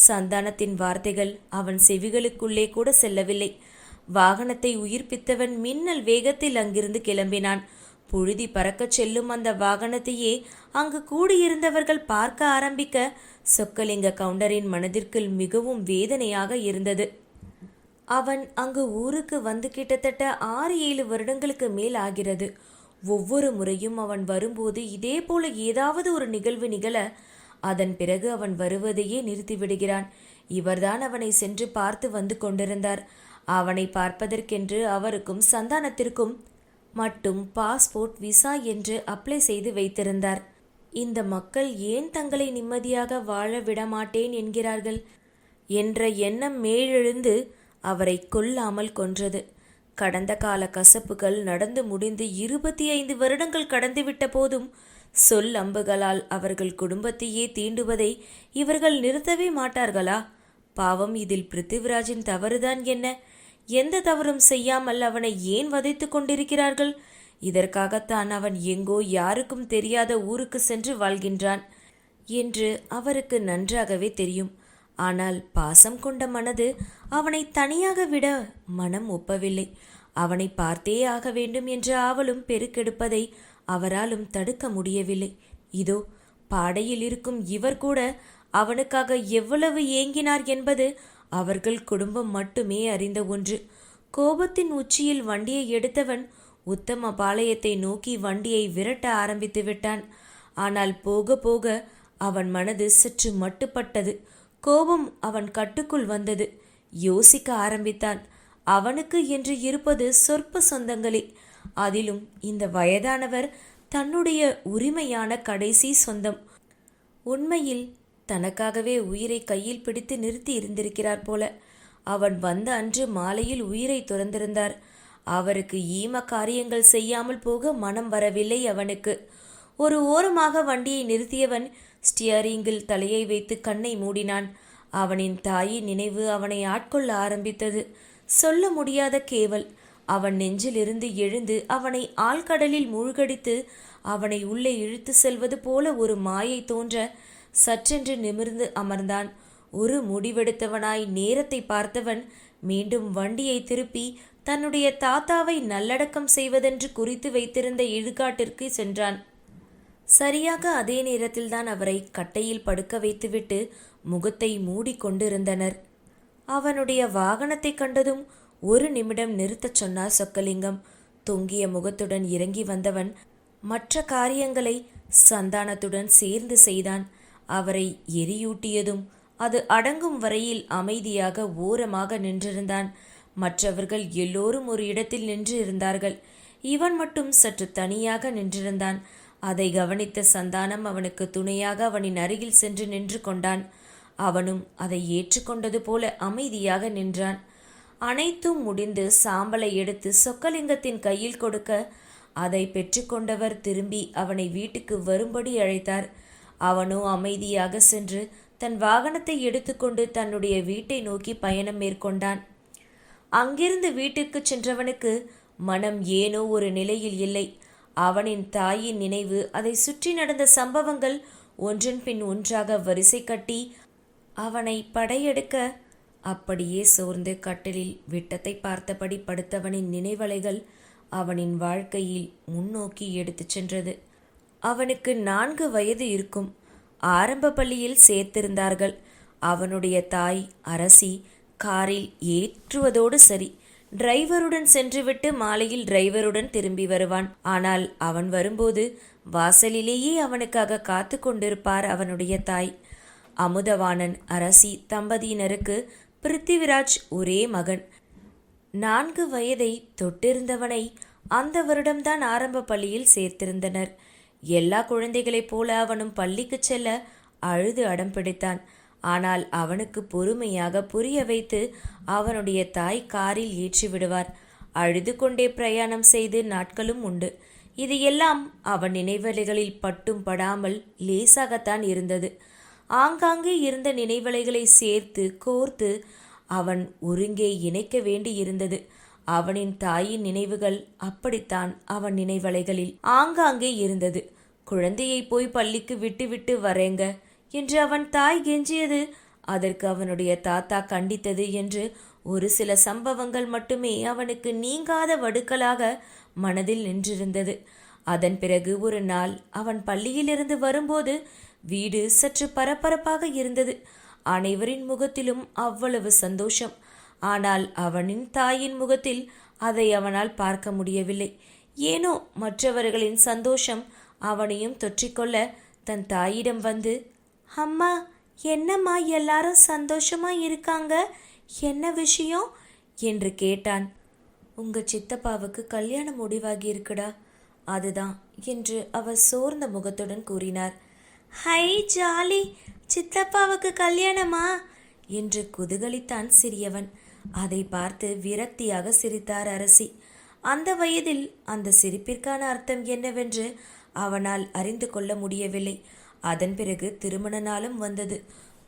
சந்தானத்தின் வார்த்தைகள் அவன் செவிகளுக்குள்ளே கூட செல்லவில்லை. வாகனத்தை உயிர்ப்பித்தவன் மின்னல் வேகத்தில் அங்கிருந்து கிளம்பினான். புழுதி பறக்கச் செல்லும் அந்த வாகனத்தையே அங்கு கூடியிருந்தவர்கள் பார்க்க ஆரம்பிக்க சொக்கலிங்க கவுண்டரின் மனதிற்குள் மிகவும் வேதனையாக இருந்தது. அவன் அங்கு ஊருக்கு வந்து கிட்டத்தட்ட 6-7 வருடங்களுக்கு மேல் ஆகிறது. ஒவ்வொரு முறையும் அவன் வரும்போது இதே போல ஏதாவது ஒரு நிகழ்வு நிகழ அதன் பிறகு அவன் வருவதையே நிறுத்திவிடுகிறான். இவர்தான் அவனை சென்று பார்த்து வந்து கொண்டிருந்தார். அவனை பார்ப்பதற்கென்று அவருக்கும் சந்தானத்திற்கும் மட்டும் பாஸ்போர்ட் விசா என்று அப்ளை செய்து வைத்திருந்தார். இந்த மக்கள் ஏன் தங்களை நிம்மதியாக வாழ விடமாட்டேன் என்கிறார்கள் என்ற எண்ணம் மேலெழுந்து அவரை கொல்லாமல் கொன்றது. கடந்த கால கசப்புகள் நடந்து முடிந்து 25 வருடங்கள் கடந்துவிட்ட போதும் சொல் அம்புகளால் அவர்கள் குடும்பத்தையே தீண்டுவதை இவர்கள் நிறுத்தவே மாட்டார்களா? பாவம், இதில் பிருத்திவிராஜின் தவறுதான் என்ன? எந்த தவறும் செய்யாமல் அவனை ஏன் வதைத்து கொண்டிருக்கிறார்கள்? இதற்காகத்தான் அவன் எங்கோ யாருக்கும் தெரியாத ஊருக்கு சென்று வாழ்கின்றான் என்று அவருக்கு நன்றாகவே தெரியும். ஆனால் பாசம் கொண்ட மனது அவனை தனியாக விட மனம் ஒப்பவில்லை. அவனை பார்த்தே ஆக வேண்டும் என்ற ஆவலும் பெருக்கெடுப்பதை அவராலும் தடுக்க முடியவில்லை. இதோ பாடையில் இருக்கும் இவர் கூட அவனுக்காக எவ்வளவு ஏங்கினார் என்பது அவர்கள் குடும்பம் மட்டுமே அறிந்த ஒன்று. கோபத்தின் உச்சியில் வண்டியை எடுத்தவன் உத்தம பாளையத்தை நோக்கி வண்டியை விரட்ட ஆரம்பித்து விட்டான். ஆனால் போக போக அவன் மனது சற்று மட்டுப்பட்டது. கோபம் அவன் கட்டுக்குள் வந்தது. யோசிக்க ஆரம்பித்தான். அவனுக்கு என்று இருப்பது சொற்ப சொந்தங்களே. அதிலும் இந்த வயதானவர் தன்னுடைய உரிமையான கடைசி சொந்தம். உண்மையில் தனக்காகவே உயிரை கையில் பிடித்து நிறுத்தி இருந்திருக்கிறார் போல. அவன் வந்த அன்று மாலையில் உயிரை துறந்திருந்தார். அவருக்கு ஈம காரியங்கள் செய்யாமல் போக மனம் வரவில்லை அவனுக்கு. ஒரு ஓரமாக வண்டியை நிறுத்தியவன் ஸ்டியரிங்கில் தலையை வைத்து கண்ணை மூடினான். அவனின் தாயின் நினைவு அவனை ஆட்கொள்ள ஆரம்பித்தது. சொல்ல முடியாத கேவல் அவன் நெஞ்சிலிருந்து எழுந்து அவனை ஆழ்கடலில் மூழ்கடித்து அவனை உள்ளே இழுத்து செல்வது போல ஒரு மாயை தோன்ற சற்றென்று நிமிர்ந்து அமர்ந்தான். ஒரு முடிவெடுத்தவனாய் நேரத்தை பார்த்தவன் மீண்டும் வண்டியை திருப்பி தன்னுடைய தாத்தாவை நல்லடக்கம் செய்வதென்று குறித்து வைத்திருந்த இடுகாட்டிற்கு சென்றான். சரியாக அதே நேரத்தில்தான் அவரை கட்டையில் படுக்க வைத்துவிட்டு முகத்தை மூடிக்கொண்டிருந்தனர். அவனுடைய வாகனத்தை கண்டதும் ஒரு நிமிடம் நிறுத்தச் சொன்னார் சொக்கலிங்கம். தொங்கிய முகத்துடன் இறங்கி வந்தவன் மற்ற காரியங்களை சந்தானத்துடன் சேர்ந்து செய்தான். அவரை எரியூட்டியதும் அது அடங்கும் வரையில் அமைதியாக ஓரமாக நின்றிருந்தான். மற்றவர்கள் எல்லோரும் ஒரு இடத்தில் நின்று இருந்தார்கள். இவன் மட்டும் சற்று தனியாக நின்றிருந்தான். அதை கவனித்த சந்தானம் அவனுக்கு துணையாக அவனின் அருகில் சென்று நின்று கொண்டான். அவனும் அதை ஏற்றுக்கொண்டது போல அமைதியாக நின்றான். அனைத்தும் முடிந்து சாம்பலை எடுத்து சொக்கலிங்கத்தின் கையில் கொடுக்க அதை பெற்றுக்கொண்டவர் திரும்பி அவனை வீட்டுக்கு வரும்படி அழைத்தார். அவனோ அமைதியாக சென்று தன் வாகனத்தை எடுத்துக்கொண்டு தன்னுடைய வீட்டை நோக்கி பயணம் மேற்கொண்டான். அங்கிருந்து வீட்டுக்கு சென்றவனுக்கு மனம் ஏனோ ஒரு நிலையில் இல்லை. அவனின் தாயின் நினைவு, அதை சுற்றி நடந்த சம்பவங்கள் ஒன்றன் பின் ஒன்றாக வரிசை கட்டி அவனை படையெடுக்க அப்படியே சோர்ந்து கட்டிலில் விட்டத்தை பார்த்தபடி படுத்தவனின் நினைவலைகள் அவனின் வாழ்க்கையில் முன்னோக்கி எடுத்துச் சென்றது. அவனுக்கு 4 வயது இருக்கும். ஆரம்ப பள்ளியில் சேர்த்திருந்தார்கள். அவனுடைய தாய் அரசி காரில் ஏற்றுவதோடு சரி, டிரைவருடன் சென்றுவிட்டு மாலையில் டிரைவருடன் திரும்பி வருவான். ஆனால் அவன் வரும்போது வாசலிலேயே அவனுக்காக காத்து கொண்டிருப்பார் அவனுடைய தாய். அமுதவாணன் அரசி தம்பதியினருக்கு பிருத்திவிராஜ் ஒரே மகன். 4 வயதை தொட்டிருந்தவனை அந்த வருடம்தான் ஆரம்ப பள்ளியில் சேர்த்திருந்தனர். எல்லா குழந்தைகளைப் போல அவனும் பள்ளிக்கு செல்ல அழுது அடம் பிடித்தான். ஆனால் அவனுக்கு பொறுமையாக புரிய வைத்து அவனுடைய தாய் காரில் ஏற்றி விடுவார். அழுது கொண்டே பிரயாணம் செய்து நாட்களும் உண்டு. இது எல்லாம் அவன் நினைவலைகளில் பட்டும் படாமல் லேசாகத்தான் இருந்தது. ஆங்காங்கே இருந்த நினைவலைகளை சேர்த்து கோர்த்து அவன் ஒருங்கே இணைக்க வேண்டி இருந்தது. அவனின் தாயின் நினைவுகள் அப்படித்தான் அவன் நினைவலைகளில் ஆங்காங்கே இருந்தது. குழந்தையை போய் பள்ளிக்கு விட்டு வரேங்க என்று அவன் தாய் கெஞ்சியது, அதற்கு அவனுடைய தாத்தா கண்டித்தது என்று ஒரு சில சம்பவங்கள் மட்டுமே அவனுக்கு நீங்காத வடுக்களாக மனதில் நின்றிருந்தது. அதன் பிறகு ஒரு நாள் அவன் பள்ளியிலிருந்து வரும்போது வீடு சற்று பரபரப்பாக இருந்தது. அனைவரின் முகத்திலும் அவ்வளவு சந்தோஷம். ஆனால் அவனின் தாயின் முகத்தில் அதை அவனால் பார்க்க முடியவில்லை. ஏனோ மற்றவர்களின் சந்தோஷம் அவனையும் தொற்றிக்கொள்ள தன் தாயிடம் வந்து, அம்மா, என்னம்மா எல்லாரும் சந்தோஷமா இருக்காங்க, என்ன விஷயம் என்று கேட்டான். உங்க சித்தப்பாவுக்கு கல்யாணம் முடிவாகி இருக்குடா, அதுதான் என்று அவர் சோர்ந்த முகத்துடன் கூறினார். ஹை ஜாலி, சித்தப்பாவுக்கு கல்யாணமா என்று குதூகலித்தான் சிறியவன். அதை பார்த்து விரக்தியாக சிரித்தார் அரசி. அந்த வயதில் அந்த சிரிப்பிற்கான அர்த்தம் என்னவென்று அவனால் அறிந்து கொள்ள முடியவில்லை. அதன் பிறகு திருமண நாளும் வந்தது.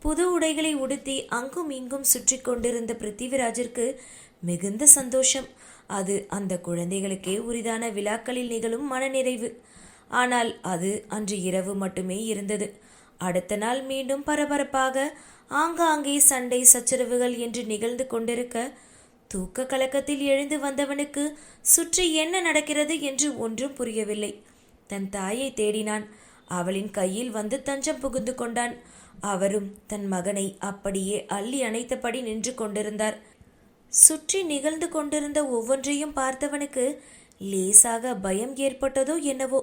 புது உடைகளை உடுத்தி அங்கும் இங்கும் சுற்றி கொண்டிருந்த பிருத்திவிராஜிற்கு மிகுந்த சந்தோஷம். அது அந்த குழந்தைகளுக்கே உரிதான விழாக்களில் நிகழும் மனநிறைவு. ஆனால் அது அன்று இரவு மட்டுமே இருந்தது. அடுத்த நாள் மீண்டும் பரபரப்பாக ஆங்காங்கே சண்டை சச்சரவுகள் என்று நிகழ்ந்து கொண்டிருக்க தூக்க கலக்கத்தில் எழுந்து வந்தவனுக்கு சுற்றி என்ன நடக்கிறது என்று ஒன்றும் புரியவில்லை. தன் தாயை தேடினான். அவளின் கையில் வந்து தஞ்சம் புகுந்து கொண்டான். அவரும் தன் மகனை அப்படியே அள்ளி அணைத்தபடி நின்று கொண்டிருந்தார். சுற்றி நிகழ்ந்து கொண்டிருந்த ஒவ்வொன்றையும் பார்த்தவனுக்கு லேசாக பயம் ஏற்பட்டதோ என்னவோ.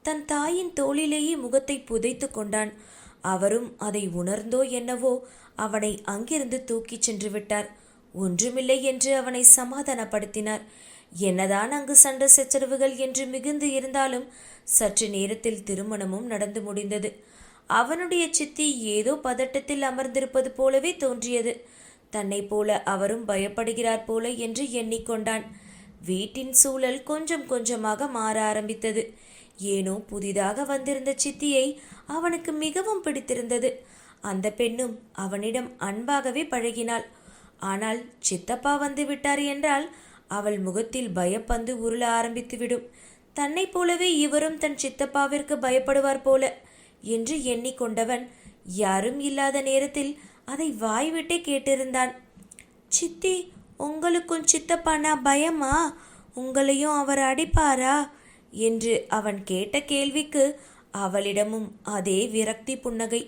தன் தாயின் தோளிலேயே முகத்தை புதைத்து கொண்டான். அவரும் அதை உணர்ந்தோ என்னவோ அவனை அங்கிருந்து தூக்கிச் சென்று விட்டார். ஒன்றுமில்லை என்று அவனை சமாதானப்படுத்தினார். என்னதான் அங்கு சண்டை சச்சரவுகள் என்று மிகுந்து இருந்தாலும் சற்று நேரத்தில் திருமணமும் நடந்து முடிந்தது. அவனுடைய சித்தி ஏதோ பதட்டத்தில் அமர்ந்திருப்பது போலவே தோன்றியது. தன்னை போல அவரும் பயப்படுகிறார் போல என்று எண்ணிக்கொண்டான். வீட்டின் சூழல் கொஞ்சம் கொஞ்சமாக மாற ஆரம்பித்தது. ஏனோ புதிதாக வந்திருந்த சித்தியை அவனுக்கு மிகவும் பிடித்திருந்தது. அந்த பெண்ணும் அவனிடம் அன்பாகவே பழகினாள். ஆனால் சித்தப்பா வந்து விட்டார் என்றால் அவள் முகத்தில் பயப்பந்து உருள ஆரம்பித்துவிடும். தன்னைப் போலவே இவரும் தன் சித்தப்பாவிற்கு பயப்படுவார் போல என்று எண்ணிக்கொண்டவன் யாரும் இல்லாத நேரத்தில் அதை வாய்விட்டே கேட்டிருந்தான். சித்தி, உங்களுக்கும் சித்தப்பானா பயமா? உங்களையும் அவர் அடிப்பாரா என்று அவன் கேட்ட கேள்விக்கு அவளிடமும் அதே விரக்தி புன்னகை.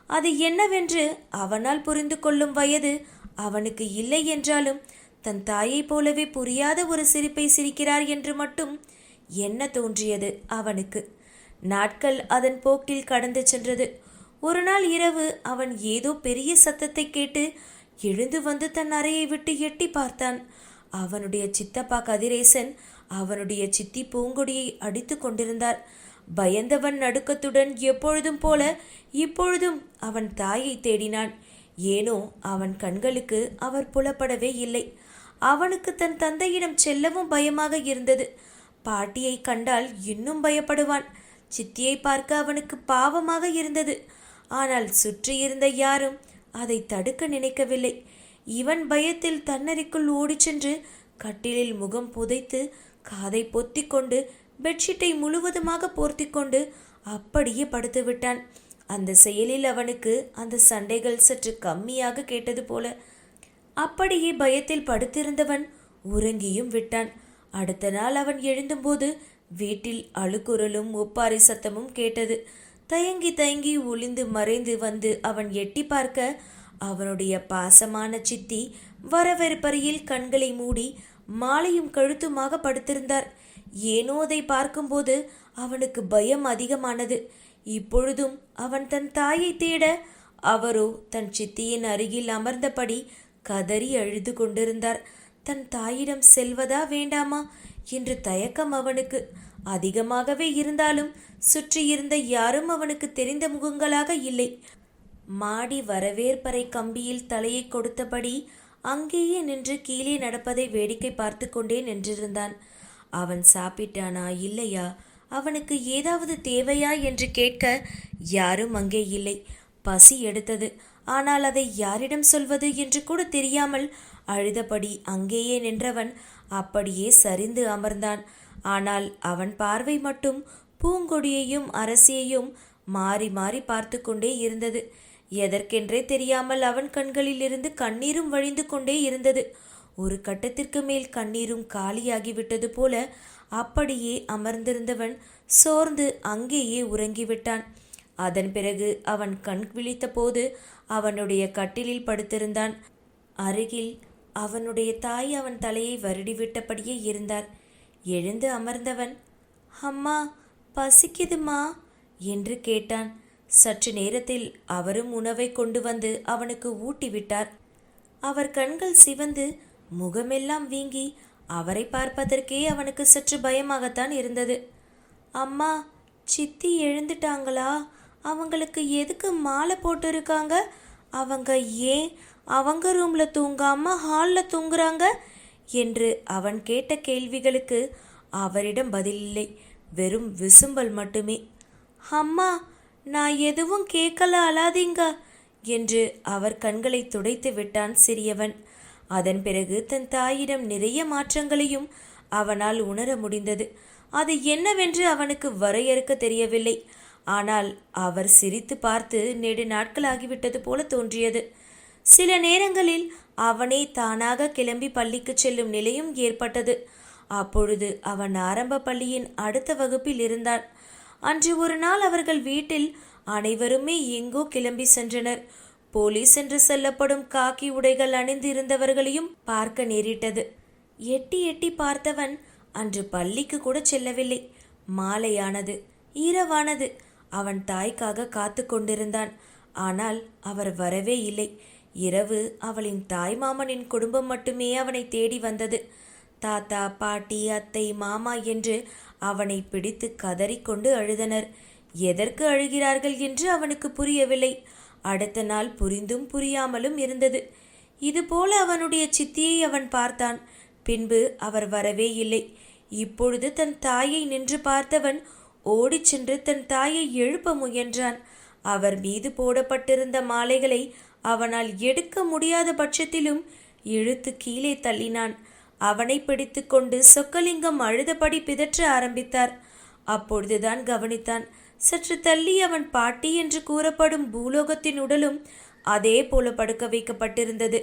அது என்னவென்று அவனால் புரிந்து கொள்ளும் வயது அவனுக்கு இல்லை என்றாலும் தன் தாயைப் போலவே புரியாத ஒரு சிரிப்பை சிரிக்கிறார் என்று மட்டும் என்ன தோன்றியது அவனுக்கு. நாட்கள் அதன் போக்கில் கடந்து சென்றது. ஒரு நாள் இரவு அவன் ஏதோ பெரிய சத்தத்தை கேட்டு எழுந்து வந்து தன் அறையை விட்டு எட்டி பார்த்தான். அவனுடைய சித்தப்பா கதிரேசன் அவனுடைய சித்தி பூங்கொடியை அடித்து கொண்டிருந்தார். பயந்தவன் நடுக்கத்துடன் எப்பொழுதும் போல இப்பொழுதும் அவன் தாயை தேடினான். ஏனோ அவன் கண்களுக்கு அவர் புலப்படவே இல்லை. அவனுக்கு தன் தந்தையிடம் செல்லவும் பயமாக இருந்தது. பாட்டியை கண்டால் இன்னும் பயப்படுவான். சித்தியை பார்க்க அவனுக்கு பாவமாக இருந்தது. ஆனால் சுற்றியிருந்த யாரும் அதை தடுக்க நினைக்கவில்லை. இவன் பயத்தில் தன்னறைக்குள் ஓடிச் சென்று கட்டிலில் முகம் புதைத்து காதை பொத்தி கொண்டு பெட்ஷீட்டை முழுவதுமாக போர்த்தி கொண்டு அப்படியே படுத்து விட்டான். அந்த செயலில் அவனுக்கு அந்த சண்டைகள் சற்று கம்மியாக கேட்டது போல. அப்படியே பயத்தில் படுத்திருந்தவன் உறங்கியும் விட்டான். அடுத்த நாள் அவன் எழுந்தபோது வீட்டில் அழுக்குரலும் ஒப்பாரி சத்தமும் கேட்டது. தயங்கி தயங்கி ஒளிந்து மறைந்து வந்து அவன் எட்டி பார்க்க அவனுடைய பாசமான சித்தி வரவேற்பறையில் கண்களை மூடி மாலையும் கழுத்துமாக படுத்திருந்தார். ஏனோ அதை பார்க்கும்போது அவனுக்கு பயம் அதிகமானது. இப்பொழுதும் அவன் தன் தாயை தேட அவரோ தன் சித்தியின் அருகில் அமர்ந்தபடி கதறி அழுது கொண்டிருந்தார். தன் தாயிடம் செல்வதா வேண்டாமா என்று தயக்கம் அவனுக்கு அதிகமாகவே இருந்தாலும் சுற்றியிருந்த யாரும் அவனுக்கு தெரிந்த முகங்களாக இல்லை. மாடி வரவேற்பறை கம்பியில் தலையை கொடுத்தபடி அங்கேயே நின்று கீழே நடப்பதை வேடிக்கை பார்த்து கொண்டே நின்றிருந்தான். அவன் சாப்பிட்டானா இல்லையா, அவனுக்கு ஏதாவது தேவையா என்று கேட்க யாரும் அங்கே இல்லை. பசி எடுத்தது. ஆனால் அதை யாரிடம் சொல்வது என்று கூட தெரியாமல் அழுதபடி அங்கேயே நின்றவன் அப்படியே சரிந்து அமர்ந்தான். ஆனால் அவன் பார்வை மட்டும் பூங்கொடியையும் அரசியையும் மாறி மாறி பார்த்து கொண்டே இருந்தது. எதற்கென்றே தெரியாமல் அவன் கண்களிலிருந்து கண்ணீரும் வழிந்து கொண்டே இருந்தது. ஒரு கட்டத்திற்கு மேல் கண்ணீரும் காலியாகிவிட்டது போல அப்படியே அமர்ந்திருந்தவன் சோர்ந்து அங்கேயே உறங்கிவிட்டான். அதன் பிறகு அவன் கண் விழித்த போது அவனுடைய கட்டிலில் படுத்திருந்தான். அருகில் அவனுடைய தாய் அவன் தலையை வருடிவிட்டபடியே இருந்தார். எழுந்து அமர்ந்தவன், அம்மா பசிக்குதுமா என்று கேட்டான். சற்று நேரத்தில் அவரும் உணவை கொண்டு வந்து அவனுக்கு ஊட்டிவிட்டார். அவர் கண்கள் சிவந்து முகமெல்லாம் வீங்கி அவரை பார்ப்பதற்கே அவனுக்கு சற்று பயமாகத்தான் இருந்தது. அம்மா, சித்தி எழுந்துட்டாங்களா? அவங்களுக்கு எதுக்கு மாலை போட்டிருக்காங்க? அவங்க ஏன் அவங்க ரூம்ல தூங்காம ஹாலில் தூங்குறாங்க என்று அவன் கேட்ட கேள்விகளுக்கு அவரிடம் பதில் இல்லை. வெறும் விசும்பல் மட்டுமே. அம்மா, நான் எதுவும் கேட்கல, அழாதீங்க என்று அவர் கண்களை துடைத்து விட்டான் சிறியவன். அதன் பிறகு தன் தாயிடம் நிறைய மாற்றங்களையும் அவனால் உணர முடிந்தது. அது என்னவென்று அவனுக்கு வரையறுக்க தெரியவில்லை. ஆனால் அவர் சிரித்து பார்த்து நெடு நாட்களாகிவிட்டது போல தோன்றியது. சில நேரங்களில் அவனே தானாக கிளம்பி பள்ளிக்கு செல்லும் நிலையும் ஏற்பட்டது. அப்பொழுது அவன் ஆரம்ப பள்ளியின் அடுத்த வகுப்பில் இருந்தான். அன்று ஒரு நாள் அவர்கள் வீட்டில் அனைவருமே எங்கோ கிளம்பி சென்றனர். போலீஸ் என்று சொல்லப்படும் காக்கி உடைகள் அணிந்து இருந்தவர்களையும் பார்க்க நேரிட்டது. எட்டி எட்டி பார்த்தவன் அன்று பள்ளிக்கு கூட செல்லவில்லை. மாலையானது, இரவானது. அவன் தாய்க்காக காத்து கொண்டிருந்தான். ஆனால் அவர் வரவே இல்லை. இரவு அவளின் தாய் மாமனின் குடும்பம் மட்டுமே அவனை தேடி வந்தது. தாத்தா, பாட்டி, அத்தை, மாமா என்று அவனை பிடித்து கதறிக்கொண்டு அழுதனர். எதற்கு அழுகிறார்கள் என்று அவனுக்கு புரியவில்லை. அடுத்த நாள் புரிந்தும் புரியாமலும் இருந்தது. இதுபோல அவனுடைய சித்தியை அவன் பார்த்தான். பின்பு அவர் வரவே இல்லை. இப்பொழுது தன் தாயை நின்று பார்த்தவன் ஓடிச் சென்று தன் தாயை எழுப்ப முயன்றான். அவர் மீது போடப்பட்டிருந்த மாலைகளை அவனால் எடுக்க முடியாத பட்சத்திலும் இழுத்து கீழே தள்ளினான். அவனை பிடித்து கொண்டு சொக்கலிங்கம் அழுதபடி பிதற்ற ஆரம்பித்தார். அப்பொழுதுதான் கவனித்தான், சற்று தள்ளி அவன் பாட்டி என்று கூறப்படும் பூலோகத்தின் உடலும் அதே போல படுக்க வைக்கப்பட்டிருந்தது.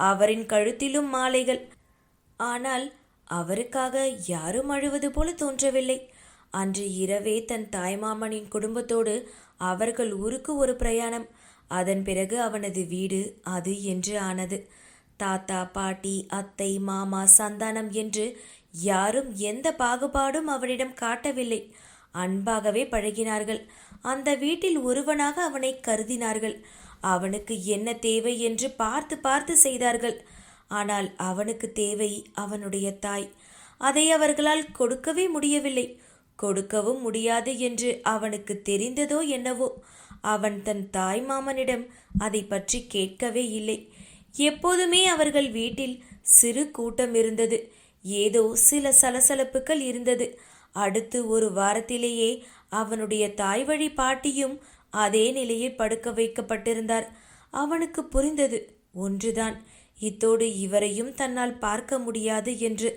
அவரின் கழுத்திலும் மாலைகள். ஆனால் அவருக்காக யாரும் அழுவது போல தோன்றவில்லை. அன்று இரவே தன் தாய்மாமனின் குடும்பத்தோடு அவர்கள் ஊருக்கு ஒரு பிரயாணம். அதன் பிறகு அவனது வீடு அது என்று ஆனது. தாத்தா, பாட்டி, அத்தை, மாமா, சந்தானம் என்று யாரும் எந்த பாகுபாடும் அவனிடம் காட்டவில்லை. அன்பாகவே பழகினார்கள். அந்த வீட்டில் ஒருவனாக அவனை கருதினார்கள். அவனுக்கு என்ன தேவை என்று பார்த்து பார்த்து செய்தார்கள். ஆனால் அவனுக்கு தேவை அவனுடைய தாய். அதை அவர்களால் கொடுக்கவே முடியவில்லை. கொடுக்கவும் முடியாது என்று அவனுக்கு தெரிந்ததோ என்னவோ. அவன் தன் தாய் மாமனிடம் அதை பற்றி கேட்கவே இல்லை. எப்போதுமே அவர்கள் வீட்டில் சிறு கூட்டம் இருந்தது. ஏதோ சில சலசலப்புகள் இருந்தது. அடுத்து ஒரு வாரத்திலேயே அவனுடைய தாய் வழி பாட்டியும் அதே நிலையில் படுக்க வைக்கப்பட்டிருந்தார். அவனுக்கு புரிந்தது ஒன்றுதான், இத்தோடு இவரையும் தன்னால் பார்க்க முடியாது என்று.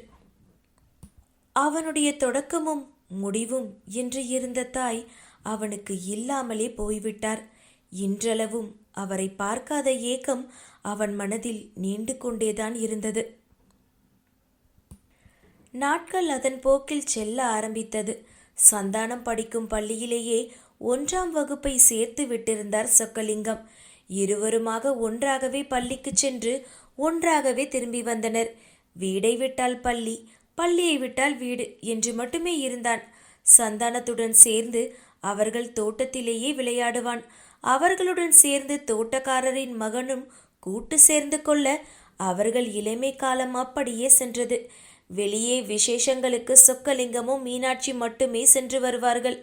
அவனுடைய தொடக்கமும் முடிவும் என்று இருந்த தாய் அவனுக்கு இல்லாமலே போய்விட்டார். இன்றளவும் அவரை பார்க்காத ஏக்கம் அவன் மனதில் நீண்டு கொண்டேதான் இருந்தது. நாட்கள் அதன் போக்கில் செல்ல ஆரம்பித்தது. சந்தானம் படிக்கும் பள்ளியிலேயே 1ஆம் வகுப்பை சேர்த்து விட்டிருந்தார் சொக்கலிங்கம். இருவருமாக ஒன்றாகவே பள்ளிக்கு சென்று ஒன்றாகவே திரும்பி வந்தனர். வீடை விட்டால் பள்ளி, பள்ளியை விட்டால் வீடு என்று மட்டுமே இருந்தான். சந்தானத்துடன் சேர்ந்து அவர்கள் தோட்டத்திலேயே விளையாடுவான். அவர்களுடன் சேர்ந்து தோட்டக்காரரின் மகனும் கூட்டு சேர்ந்து கொள்ள அவர்கள் இளமை காலம் அப்படியே சென்றது. வெளியே விசேஷங்களுக்கு சொக்கலிங்கமும் மீனாட்சி மட்டுமே சென்று வருவார்கள்.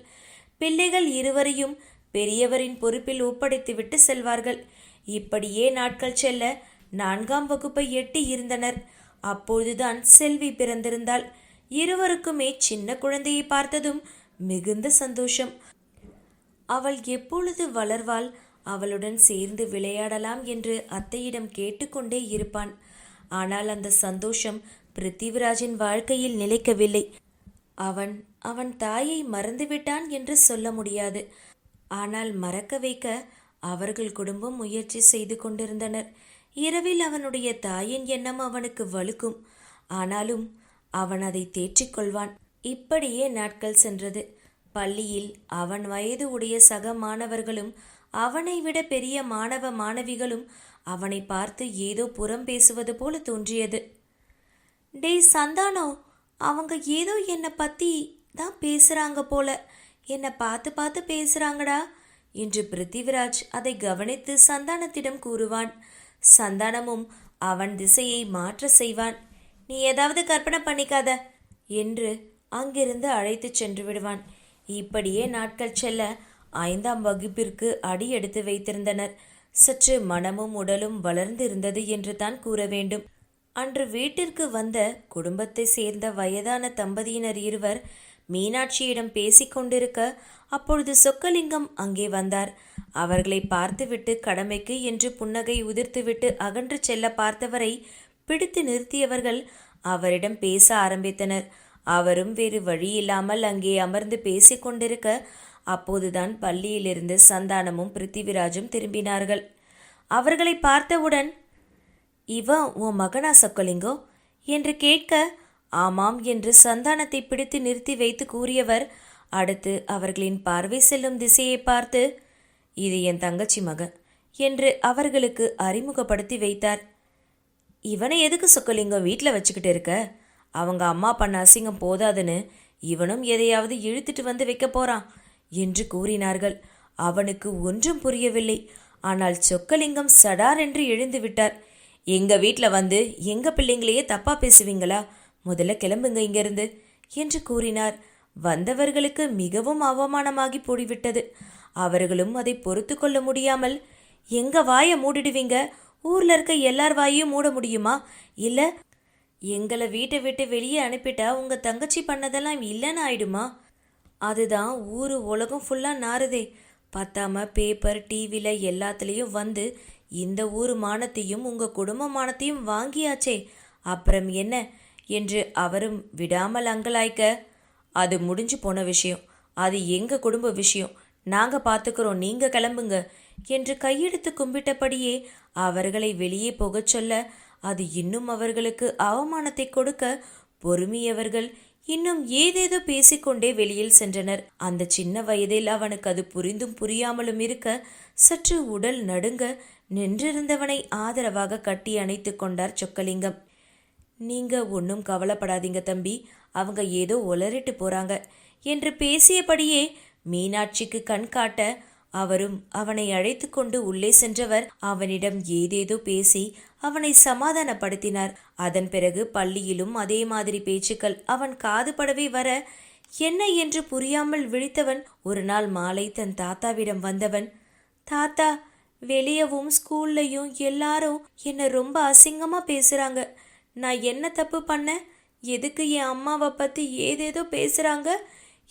பிள்ளைகள் இருவரையும் பெரியவரின் பொறுப்பில் ஒப்படைத்துவிட்டு செல்வார்கள். இப்படியே நாட்கள் செல்ல 4ஆம் வகுப்பை எட்டி இருந்தனர். அப்பொழுதுதான் செல்வி பிறந்திருந்தாள். இருவருக்குமே சின்ன குழந்தையை பார்த்ததும் மிகுந்த சந்தோஷம். அவள் எப்பொழுது வளர்வாள், அவளுடன் சேர்ந்து விளையாடலாம் என்று அத்தையிடம் கேட்டுக்கொண்டே இருப்பான். ஆனால் அந்த சந்தோஷம் பிருத்திவிராஜின் வாழ்க்கையில் நிலைக்கவில்லை. அவன் தாயை மறந்துவிட்டான் என்று சொல்ல முடியாது. ஆனால் மறக்க வைக்க அவர்கள் குடும்பம் முயற்சி செய்து கொண்டிருந்தனர். இரவில் அவனுடைய தாயின் எண்ணம் அவனுக்கு வலுக்கும். ஆனாலும் அவன் அதை தேற்றிக்கொள்வான். இப்படியே நாட்கள் சென்றது. பள்ளியில் அவன் வயது உடைய சக மாணவர்களும் அவனை விட பெரிய மாணவ மாணவிகளும் அவனை பார்த்து ஏதோ புறம் பேசுவது போல தோன்றியது. டேய் சந்தானோ, அவங்க ஏதோ என்னை பற்றி தான் பேசுகிறாங்க போல, என்னை பார்த்து பார்த்து பேசுகிறாங்கடா என்று பிருத்திவிராஜ் அதை கவனித்து சந்தானத்திடம் கூறுவான். சந்தானமும் அவன் திசையை மாற்ற செய்வான். நீ ஏதாவது கற்பனை பண்ணிக்காத என்று அங்கிருந்து அழைத்து சென்று விடுவான். இப்படியே நாட்கள் செல்ல 5ஆம் வகுப்பிற்கு அடி எடுத்து வைத்திருந்தனர். சற்று மனமும் உடலும் வளர்ந்திருந்தது என்று தான் கூற வேண்டும். அன்று வீட்டிற்கு வந்த குடும்பத்தை சேர்ந்த வயதான தம்பதியினர் இருவர் மீனாட்சியிடம் பேசிக்கொண்டிருக்க அப்பொழுது சொக்கலிங்கம் அங்கே வந்தார். அவர்களை பார்த்துவிட்டு கடமைக்கு என்று புன்னகை உதிர்த்துவிட்டு அகன்று செல்ல பார்த்தவரை பிடித்து நிறுத்தியவர்கள் அவரிடம் பேச ஆரம்பித்தனர். அவரும் வேறு வழியில்லாமல் அங்கே அமர்ந்து பேசிக்கொண்டிருக்க அப்போதுதான் பள்ளியிலிருந்து சந்தானமும் பிருத்திவிராஜும் திரும்பினார்கள். அவர்களை பார்த்தவுடன், இவன் உன் மகனா சொக்கலிங்கோ என்று கேட்க, ஆமாம் என்று சந்தானத்தை பிடித்து நிறுத்தி வைத்து கூறியவர் அடுத்து அவர்களின் பார்வை செல்லும் திசையை பார்த்து, இது என் தங்கச்சி மகன் என்று அவர்களுக்கு அறிமுகப்படுத்தி வைத்தார். இவனை எதுக்கு சொக்கலிங்கம் வீட்டில் வச்சுக்கிட்டு இருக்க? அவங்க அம்மா பண்ண அசிங்கம் போதாதுன்னு இவனும் எதையாவது இழுத்துட்டு வந்து வைக்க போறான் என்று கூறினார்கள். அவனுக்கு ஒன்றும் புரியவில்லை. ஆனால் சொக்கலிங்கம் சடார் என்று எழுந்து விட்டார். எங்க வீட்டில் வந்து எங்க பிள்ளைங்களையே தப்பா பேசுவீங்களா? முதல்ல கிளம்புங்க இங்கிருந்து என்று கூறினார். வந்தவர்களுக்கு மிகவும் அவமானமாகி போய்விட்டது. அவர்களும் அதை பொறுத்து கொள்ள முடியாமல், எங்க வாயை மூடிடுவீங்க? ஊர்ல இருக்க எல்லார் வாயையும் மூட முடியுமா? இல்ல எங்களை வீட்டை விட்டு வெளியே அனுப்பிட்டா உங்க தங்கச்சி பண்ணதெல்லாம் இல்லைன்னு ஆயிடுமா? அதுதான் ஊரு உலகம் ஃபுல்லா நாறுதே. பத்தாம பேப்பர் டிவியில் எல்லாத்துலேயும் வந்து இந்த ஊர் மானத்தையும் உங்கள் குடும்ப மானத்தையும் வாங்கியாச்சே, அப்புறம் என்ன என்று அவரும் விடாமல் அங்கலாய்க்க, அது முடிஞ்சு போன விஷயம், அது எங்கள் குடும்ப விஷயம், நாங்கள் பார்த்துக்கிறோம், நீங்கள் கிளம்புங்க என்று கையெடுத்து கும்பிட்டபடியே அவர்களை வெளியே போகச் சொல்ல, அது இன்னும் அவர்களுக்கு அவமானத்தை கொடுக்க பொறுமையவர்கள் இன்னும் ஏதேதோ பேசிக்கொண்டே வெளியில் சென்றனர். அந்த சின்ன வயதில் அவனுக்கு அது புரிந்தும் புரியாமலும் இருக்க சற்று உடல் நடுங்க நின்றிருந்தவனை ஆதரவாக கட்டி அணைத்து கொண்டார் சொக்கலிங்கம். நீங்க ஒன்றும் கவலைப்படாதீங்க தம்பி, அவங்க ஏதோ உளறிட்டு போறாங்க என்று பேசியபடியே மீனாட்சிக்கு கண் காட்ட அவரும் அவனை அழைத்து கொண்டு உள்ளே சென்றவர் அவனிடம் ஏதேதோ பேசி அவனை சமாதானப்படுத்தினார். அதன் பிறகு பள்ளியிலும் அதே மாதிரி பேச்சுக்கள் அவன் காது படவே வர என்ன என்று புரியாமல் விழித்தவன் ஒரு நாள் மாலை தன் தாத்தாவிடம் வந்தவன், தாத்தா, வெளியவும் ஸ்கூல்லையும் எல்லாரும் என்னை ரொம்ப அசிங்கமா பேசுறாங்க, நான் என்ன தப்பு பண்ண, எதுக்கு என் அம்மாவை பத்தி ஏதேதோ பேசுறாங்க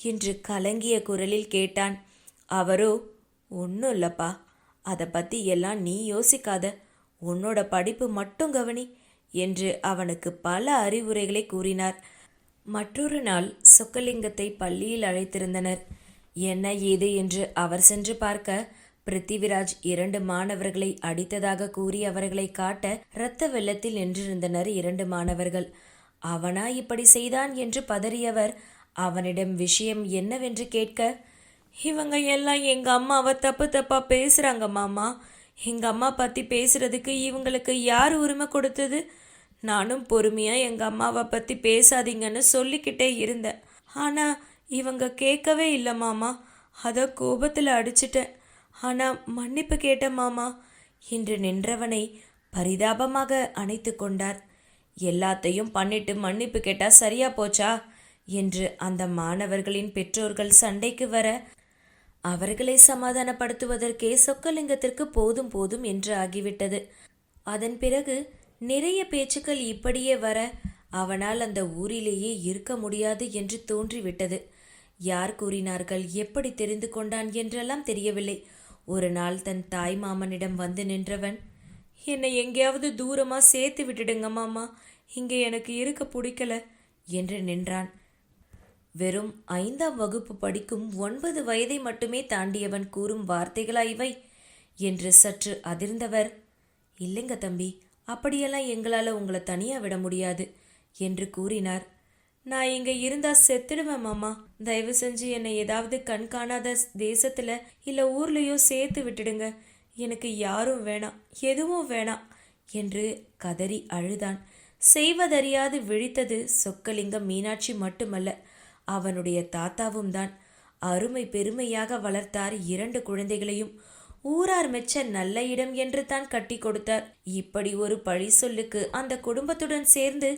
என்று கலங்கிய குரலில் கேட்டான். அவரோ, ஒன்றும் இல்லப்பா, அதை பற்றி எல்லாம் நீ யோசிக்காத, உன்னோட படிப்பு மட்டும் கவனி என்று அவனுக்கு பல அறிவுரைகளை கூறினார். மற்றொரு நாள் சொக்கலிங்கத்தை பள்ளியில் அழைத்திருந்தனர். என்ன ஏது என்று அவர் சென்று பார்க்க பிருத்திவிராஜ் 2 மாணவர்களை அடித்ததாக கூறி அவர்களை காட்ட இரத்த வெள்ளத்தில் நின்றிருந்தனர் 2 மாணவர்கள். அவனா இப்படி செய்தான் என்று பதறியவர் அவனிடம் விஷயம் என்னவென்று கேட்க, இவங்க எல்லாம் எங்கள் அம்மாவை தப்பு தப்பாக பேசுகிறாங்க மாமா, எங்கள் அம்மா பற்றி பேசுகிறதுக்கு இவங்களுக்கு யார் உரிமை கொடுத்தது? நானும் பொறுமையாக எங்கள் அம்மாவை பற்றி பேசாதீங்கன்னு சொல்லிக்கிட்டே இருந்தேன், ஆனால் இவங்க கேட்கவே இல்லை மாமா, அதை கோபத்தில் அடிச்சிட்டேன், ஆனால் மன்னிப்பு கேட்டேன் மாமா என்று நின்றவனை பரிதாபமாக அணைத்து கொண்டார். எல்லாத்தையும் பண்ணிட்டு மன்னிப்பு கேட்டால் சரியா போச்சா என்று அந்த மாணவர்களின் பெற்றோர்கள் சண்டைக்கு வர அவர்களை சமாதானப்படுத்துவதற்கே சொக்கலிங்கத்திற்கு போதும் போதும் என்று ஆகிவிட்டது. அதன் பிறகு நிறைய பேச்சுக்கள் இப்படியே வர அவனால் அந்த ஊரிலேயே இருக்க முடியாது என்று தோன்றிவிட்டது. யார் கூறினார்கள், எப்படி தெரிந்து கொண்டான் என்றெல்லாம் தெரியவில்லை. ஒரு நாள் தன் தாய் மாமனிடம் வந்து நின்றவன், என்னை எங்கேயாவது தூரமாக சேர்த்து விட்டுடுங்க மாமா, இங்கே எனக்கு இருக்க பிடிக்கல என்று நின்றான். வெறும் 5ஆம் வகுப்பு படிக்கும் 9 வயதை மட்டுமே தாண்டியவன் கூறும் வார்த்தைகளா இவை என்று சற்று அதிர்ந்தவர், இல்லைங்க தம்பி, அப்படியெல்லாம் எங்களால் உங்களை தனியாக விட முடியாது என்று கூறினார். நான் இங்கே இருந்தால் செத்துடுவேன் மாமா, தயவு செஞ்சு என்னை ஏதாவது கண் காணாத தேசத்தில் இல்லை ஊர்லேயோ சேர்த்து விட்டுடுங்க, எனக்கு யாரும் வேணாம், எதுவும் வேணாம் என்று கதறி அழுதான். செய்வதறியாது விழித்தது சொக்கலிங்கம் மீனாட்சி மட்டுமல்ல, அவனுடைய தாத்தாவும் தான். அருமை பெருமையாக வளர்த்தார் 2 குழந்தைகளையும். ஊரார் மெச்ச நல்ல இடம் என்று தான் கட்டி கொடுத்தார். இப்படி ஒரு பழி சொல்லுக்கு அந்த குடும்பத்துடன் சேர்ந்து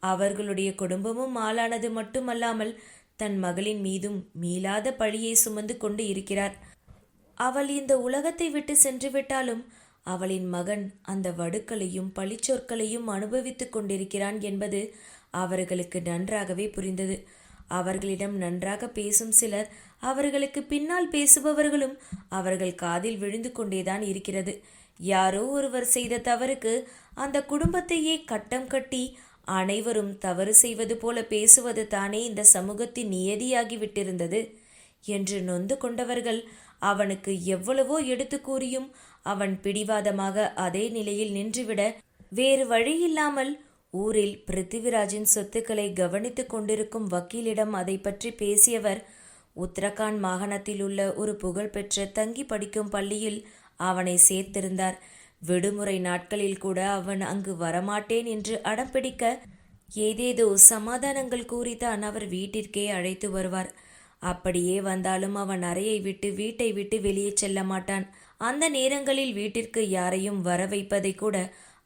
அவர்களுடைய குடும்பமும் ஆளானது மட்டுமல்லாமல் தன் மகளின் மீதும் மீளாத பழியை சுமந்து கொண்டு இருக்கிறார். அவள் இந்த உலகத்தை விட்டு சென்று விட்டாலும் அவளின் மகன் அந்த வடுக்களையும் பழிச்சொற்களையும் அனுபவித்து கொண்டிருக்கிறான் என்பது அவர்களுக்கு நன்றாகவே புரிந்தது. அவர்களிடம் நன்றாக பேசும் சிலர், அவர்களுக்கு பின்னால் பேசுபவர்களும் அவர்கள் காதில் விழுந்து கொண்டேதான் இருக்கிறது. யாரோ ஒருவர் செய்த தவறுக்கு அந்த குடும்பத்தையே கட்டம் கட்டி அனைவரும் தவறு செய்வது போல பேசுவது தானே இந்த சமூகத்தின் நியதியாகிவிட்டிருந்தது என்று நொந்து கொண்டவர்கள் அவனுக்கு எவ்வளவோ எடுத்து கூறியும் அவன் பிடிவாதமாக அதே நிலையில் நின்றுவிட வேறு வழியில்லாமல் ஊரில் பிருத்திவிராஜின் சொத்துக்களை கவனித்து கொண்டிருக்கும் வக்கீலிடம் அதை பற்றி பேசியவர் உத்தரகாண்ட் மாகாணத்தில் உள்ள ஒரு புகழ்பெற்ற தங்கி படிக்கும் பள்ளியில் அவனை சேர்த்திருந்தார். விடுமுறை நாட்களில் கூட அவன் அங்கு வரமாட்டேன் என்று அடம்பிடிக்க ஏதேதோ சமாதானங்கள் கூறித்தான் அவர் வீட்டிற்கே அழைத்து வருவார். அப்படியே வந்தாலும் அவன் அறையை விட்டு வீட்டை விட்டு வெளியே செல்ல மாட்டான். அந்த நேரங்களில் வீட்டிற்கு யாரையும் வர வைப்பதை கூட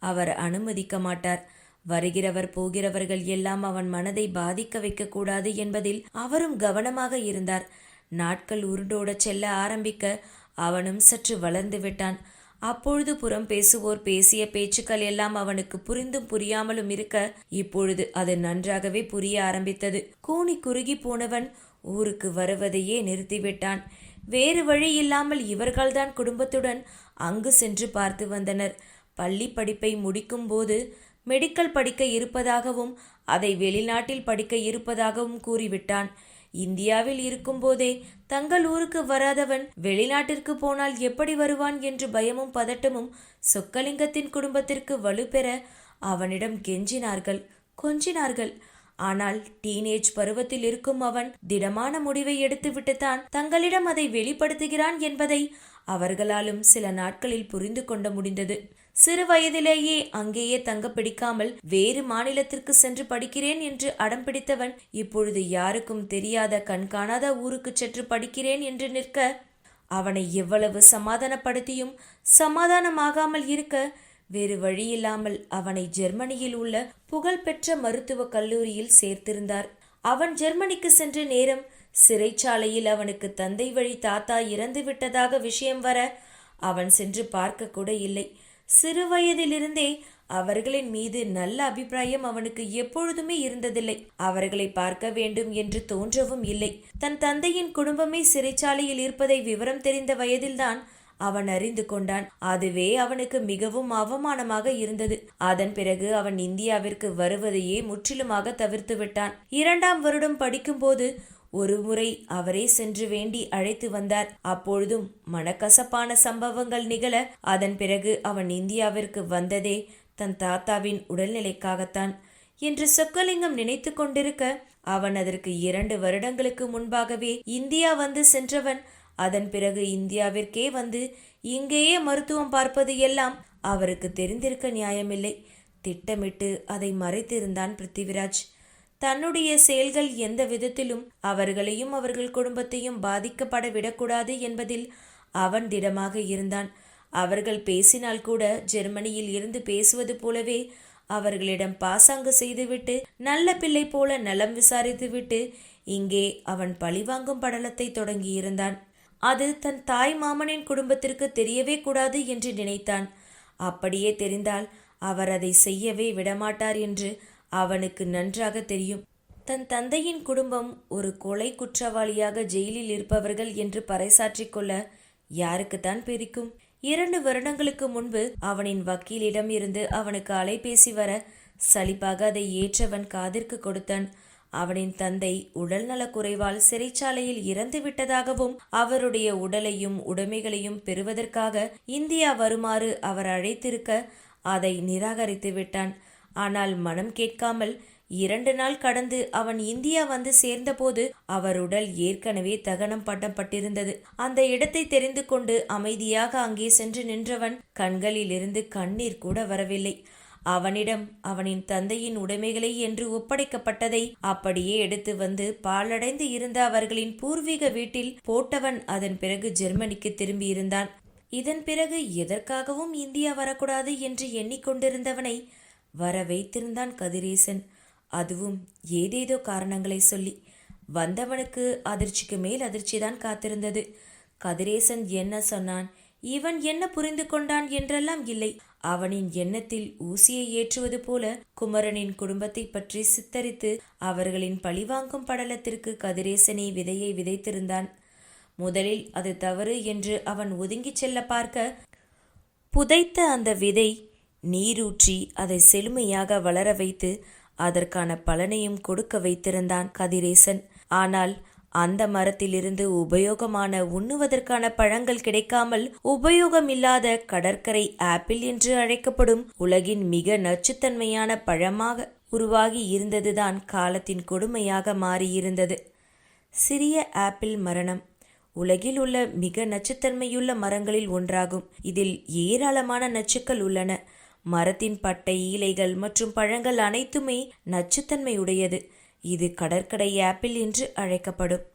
அவர் அனுமதிக்க மாட்டார். வருகிறவர் போகிறவர்கள் எல்லாம் அவன் மனதை பாதிக்க வைக்கக்கூடாது என்பதில் அவரும் கவனமாக இருந்தார். நாட்கள் உருண்டோடச் செல்ல ஆரம்பிக்க அவனும் சற்று வளர்ந்து விட்டான். அப்பொழுது புறம் பேசுவோர் பேசிய பேச்சுக்கள் எல்லாம் அவனுக்கு புரிந்தும் புரியாமலும் இருக்க இப்பொழுது அது நன்றாகவே புரிய ஆரம்பித்தது. கூனி குறுகி போனவன் ஊருக்கு வருவதையே நிறுத்திவிட்டான். வேறு வழி இல்லாமல் இவர்கள்தான் குடும்பத்துடன் அங்கு சென்று பார்த்து வந்தனர். பள்ளி படிப்பை முடிக்கும் போது மெடிக்கல் படிக்க இருப்பதாகவும் அதை வெளிநாட்டில் படிக்க இருப்பதாகவும் கூறிவிட்டான். இந்தியாவில் இருக்கும்போதே தங்கள் ஊருக்கு வராதவன் வெளிநாட்டிற்கு போனால் எப்படி வருவான் என்று பயமும் பதட்டமும் சொக்கலிங்கத்தின் குடும்பத்திற்கு வலுப்பெற அவனிடம் கெஞ்சினார்கள், கொஞ்சினார்கள். ஆனால் டீனேஜ் பருவத்தில் இருக்கும் அவன் திடமான முடிவை எடுத்துவிட்டுத்தான் தங்களிடம் அதை வெளிப்படுத்துகிறான் என்பதை அவர்களாலும் சில நாட்களில் புரிந்து கொள்ள முடிந்தது. சிறு வயதிலேயே அங்கேயே தங்க பிடிக்காமல் வேறு மாநிலத்திற்கு சென்று படிக்கிறேன் என்று அடம் பிடித்தவன் இப்பொழுது யாருக்கும் தெரியாத கண்காணாத ஊருக்கு சென்று படிக்கிறேன் என்று நிற்க, அவனை எவ்வளவு சமாதானப்படுத்தியும் சமாதானமாகாமல் இருக்க வேறு வழியில்லாமல் அவனை ஜெர்மனியில் உள்ள புகழ்பெற்ற மருத்துவக் கல்லூரியில் சேர்த்திருந்தார். அவன் ஜெர்மனிக்கு சென்ற நேரம் சிறைச்சாலையில் அவனுக்கு தந்தை வழி தாத்தா இறந்து விட்டதாக விஷயம் வர அவன் சென்று பார்க்க கூட இல்லை. சிறு வயதிலிருந்தே அவர்களின் மீது நல்ல அபிப்பிராயம் அவனுக்கு எப்பொழுதுமே இருந்ததில்லை. அவர்களை பார்க்க வேண்டும் என்று தோன்றவும் இல்லை. தன் தந்தையின் குடும்பமே சிறைச்சாலையில் இருப்பதை விவரம் தெரிந்த வயதில்தான் அவன் அறிந்து கொண்டான். அதுவே அவனுக்கு மிகவும் அவமானமாக இருந்தது. அதன் பிறகு அவன் இந்தியாவிற்கு வருவதையே முற்றிலுமாக தவிர்த்து விட்டான். 2ஆம் வருடம் படிக்கும்போது ஒரு முறை அவரே சென்று வேண்டி அழைத்து வந்தார். அப்பொழுதும் மனக்கசப்பான சம்பவங்கள் நிகழ அதன் பிறகு அவன் இந்தியாவிற்கு வந்ததே தன் தாத்தாவின் உடல்நிலைக்காகத்தான் என்று சொக்கலிங்கம் நினைத்து கொண்டிருக்க, அவன் அதற்கு 2 வருடங்களுக்கு முன்பாகவே இந்தியா வந்து சென்றவன் அதன் பிறகு இந்தியாவிற்கே வந்து இங்கேயே மருத்துவம் பார்ப்பது எல்லாம் அவருக்கு தெரிந்திருக்க நியாயமில்லை. திட்டமிட்டு அதை மறைத்திருந்தான் பிருத்திவிராஜ். தன்னுடைய செயல்கள் எந்த விதத்திலும் அவர்களையும் அவர்கள் குடும்பத்தையும் பாதிக்கப்பட விடக்கூடாது என்பதில் அவன் திடமாக இருந்தான். அவர்கள் பேசினால் கூட ஜெர்மனியில் இருந்து பேசுவது போலவே அவர்களிடம் பாசாங்கு செய்துவிட்டு நல்ல பிள்ளை போல நலம் விசாரித்துவிட்டு இங்கே அவன் பழிவாங்கும் படலத்தை தொடங்கியிருந்தான். அது தன் தாய் மாமனின் குடும்பத்திற்கு தெரியவே கூடாது என்று நினைத்தான். அப்படியே தெரிந்தால் அவர் அதை செய்யவே விடமாட்டார் என்று அவனுக்கு நன்றாக தெரியும். தன் தந்தையின் குடும்பம் ஒரு கொலை குற்றவாளியாக ஜெயிலில் இருப்பவர்கள் என்று பறைசாற்றிக் கொள்ள யாருக்குத்தான் பிடிக்கும்? 2 வருடங்களுக்கு முன்பு அவனின் வக்கீலிடம் இருந்து அவனுக்கு அலைபேசி வர சலிப்பாக அதை ஏற்றவன் காதிற்கு கொடுத்தான். அவனின் தந்தை உடல் நலக்குறைவால் சிறைச்சாலையில் இறந்து விட்டதாகவும் அவருடைய உடலையும் உடைமைகளையும் பெறுவதற்காக இந்தியா வருமாறு அவர் அழைத்திருக்க அதை நிராகரித்து விட்டான். ஆனால் மனம் கேட்காமல் 2 நாள் கடந்து அவன் இந்தியா வந்து சேர்ந்தபோது அவர் உடல் ஏற்கனவே தகனம் பண்ணப்பட்டிருந்தது. அந்த இடத்தை தெரிந்து கொண்டு அமைதியாக அங்கே சென்று நின்றவன் கண்களிலிருந்து கண்ணீர் கூட வரவில்லை. அவனிடம் அவனின் தந்தையின் உடைமைகளை என்று ஒப்படைக்கப்பட்டதை அப்படியே எடுத்து வந்து பாழடைந்து இருந்த அவர்களின் பூர்வீக வீட்டில் போட்டவன் அதன் பிறகு ஜெர்மனிக்கு திரும்பியிருந்தான். இதன் பிறகு எதற்காகவும் இந்தியா வரக்கூடாது என்று எண்ணிக்கொண்டிருந்தவனை வர வைத்திருந்தான் கதிரேசன். அதுவும் ஏதேதோ காரணங்களை சொல்லி. வந்தவனுக்கு அதிர்ச்சிக்கு மேல் அதிர்ச்சிதான் காத்திருந்தது. கதிரேசன் என்ன சொன்னான், இவன் என்ன புரிந்து கொண்டான் என்றெல்லாம் இல்லை. அவனின் எண்ணத்தில் ஊசியை ஏற்றுவது போல குமரனின் குடும்பத்தை பற்றி சித்தரித்து அவர்களின் பழிவாங்கும் படலத்திற்கு கதிரேசனே விதையை விதைத்திருந்தான். முதலில் அது தவறு என்று அவன் ஒதுங்கிச் செல்ல பார்க்க, புதைத்த அந்த விதை நீரூற்றி அதை செழுமையாக வளர வைத்து அதற்கான பலனையும் கொடுக்க வைத்திருந்தான் கதிரேசன். ஆனால் அந்த மரத்திலிருந்து உபயோகமான உண்ணுவதற்கான பழங்கள் கிடைக்காமல் உபயோகமில்லாத கடற்கரை ஆப்பிள் என்று அழைக்கப்படும் உலகின் மிக நச்சுத்தன்மையான பழமாக உருவாகி இருந்ததுதான் காலத்தின் கொடுமையாக மாறியிருந்தது. சிறிய ஆப்பிள் மரணம் உலகில் உள்ள மிக நச்சுத்தன்மையுள்ள மரங்களில் ஒன்றாகும். இதில் ஏராளமான நச்சுக்கள் உள்ளன. மரத்தின் பட்டை, இலைகள் மற்றும் பழங்கள் அனைத்துமே நச்சுத்தன்மை உடையது. இது கடற்கரை ஆப்பிள் என்று அழைக்கப்படும்.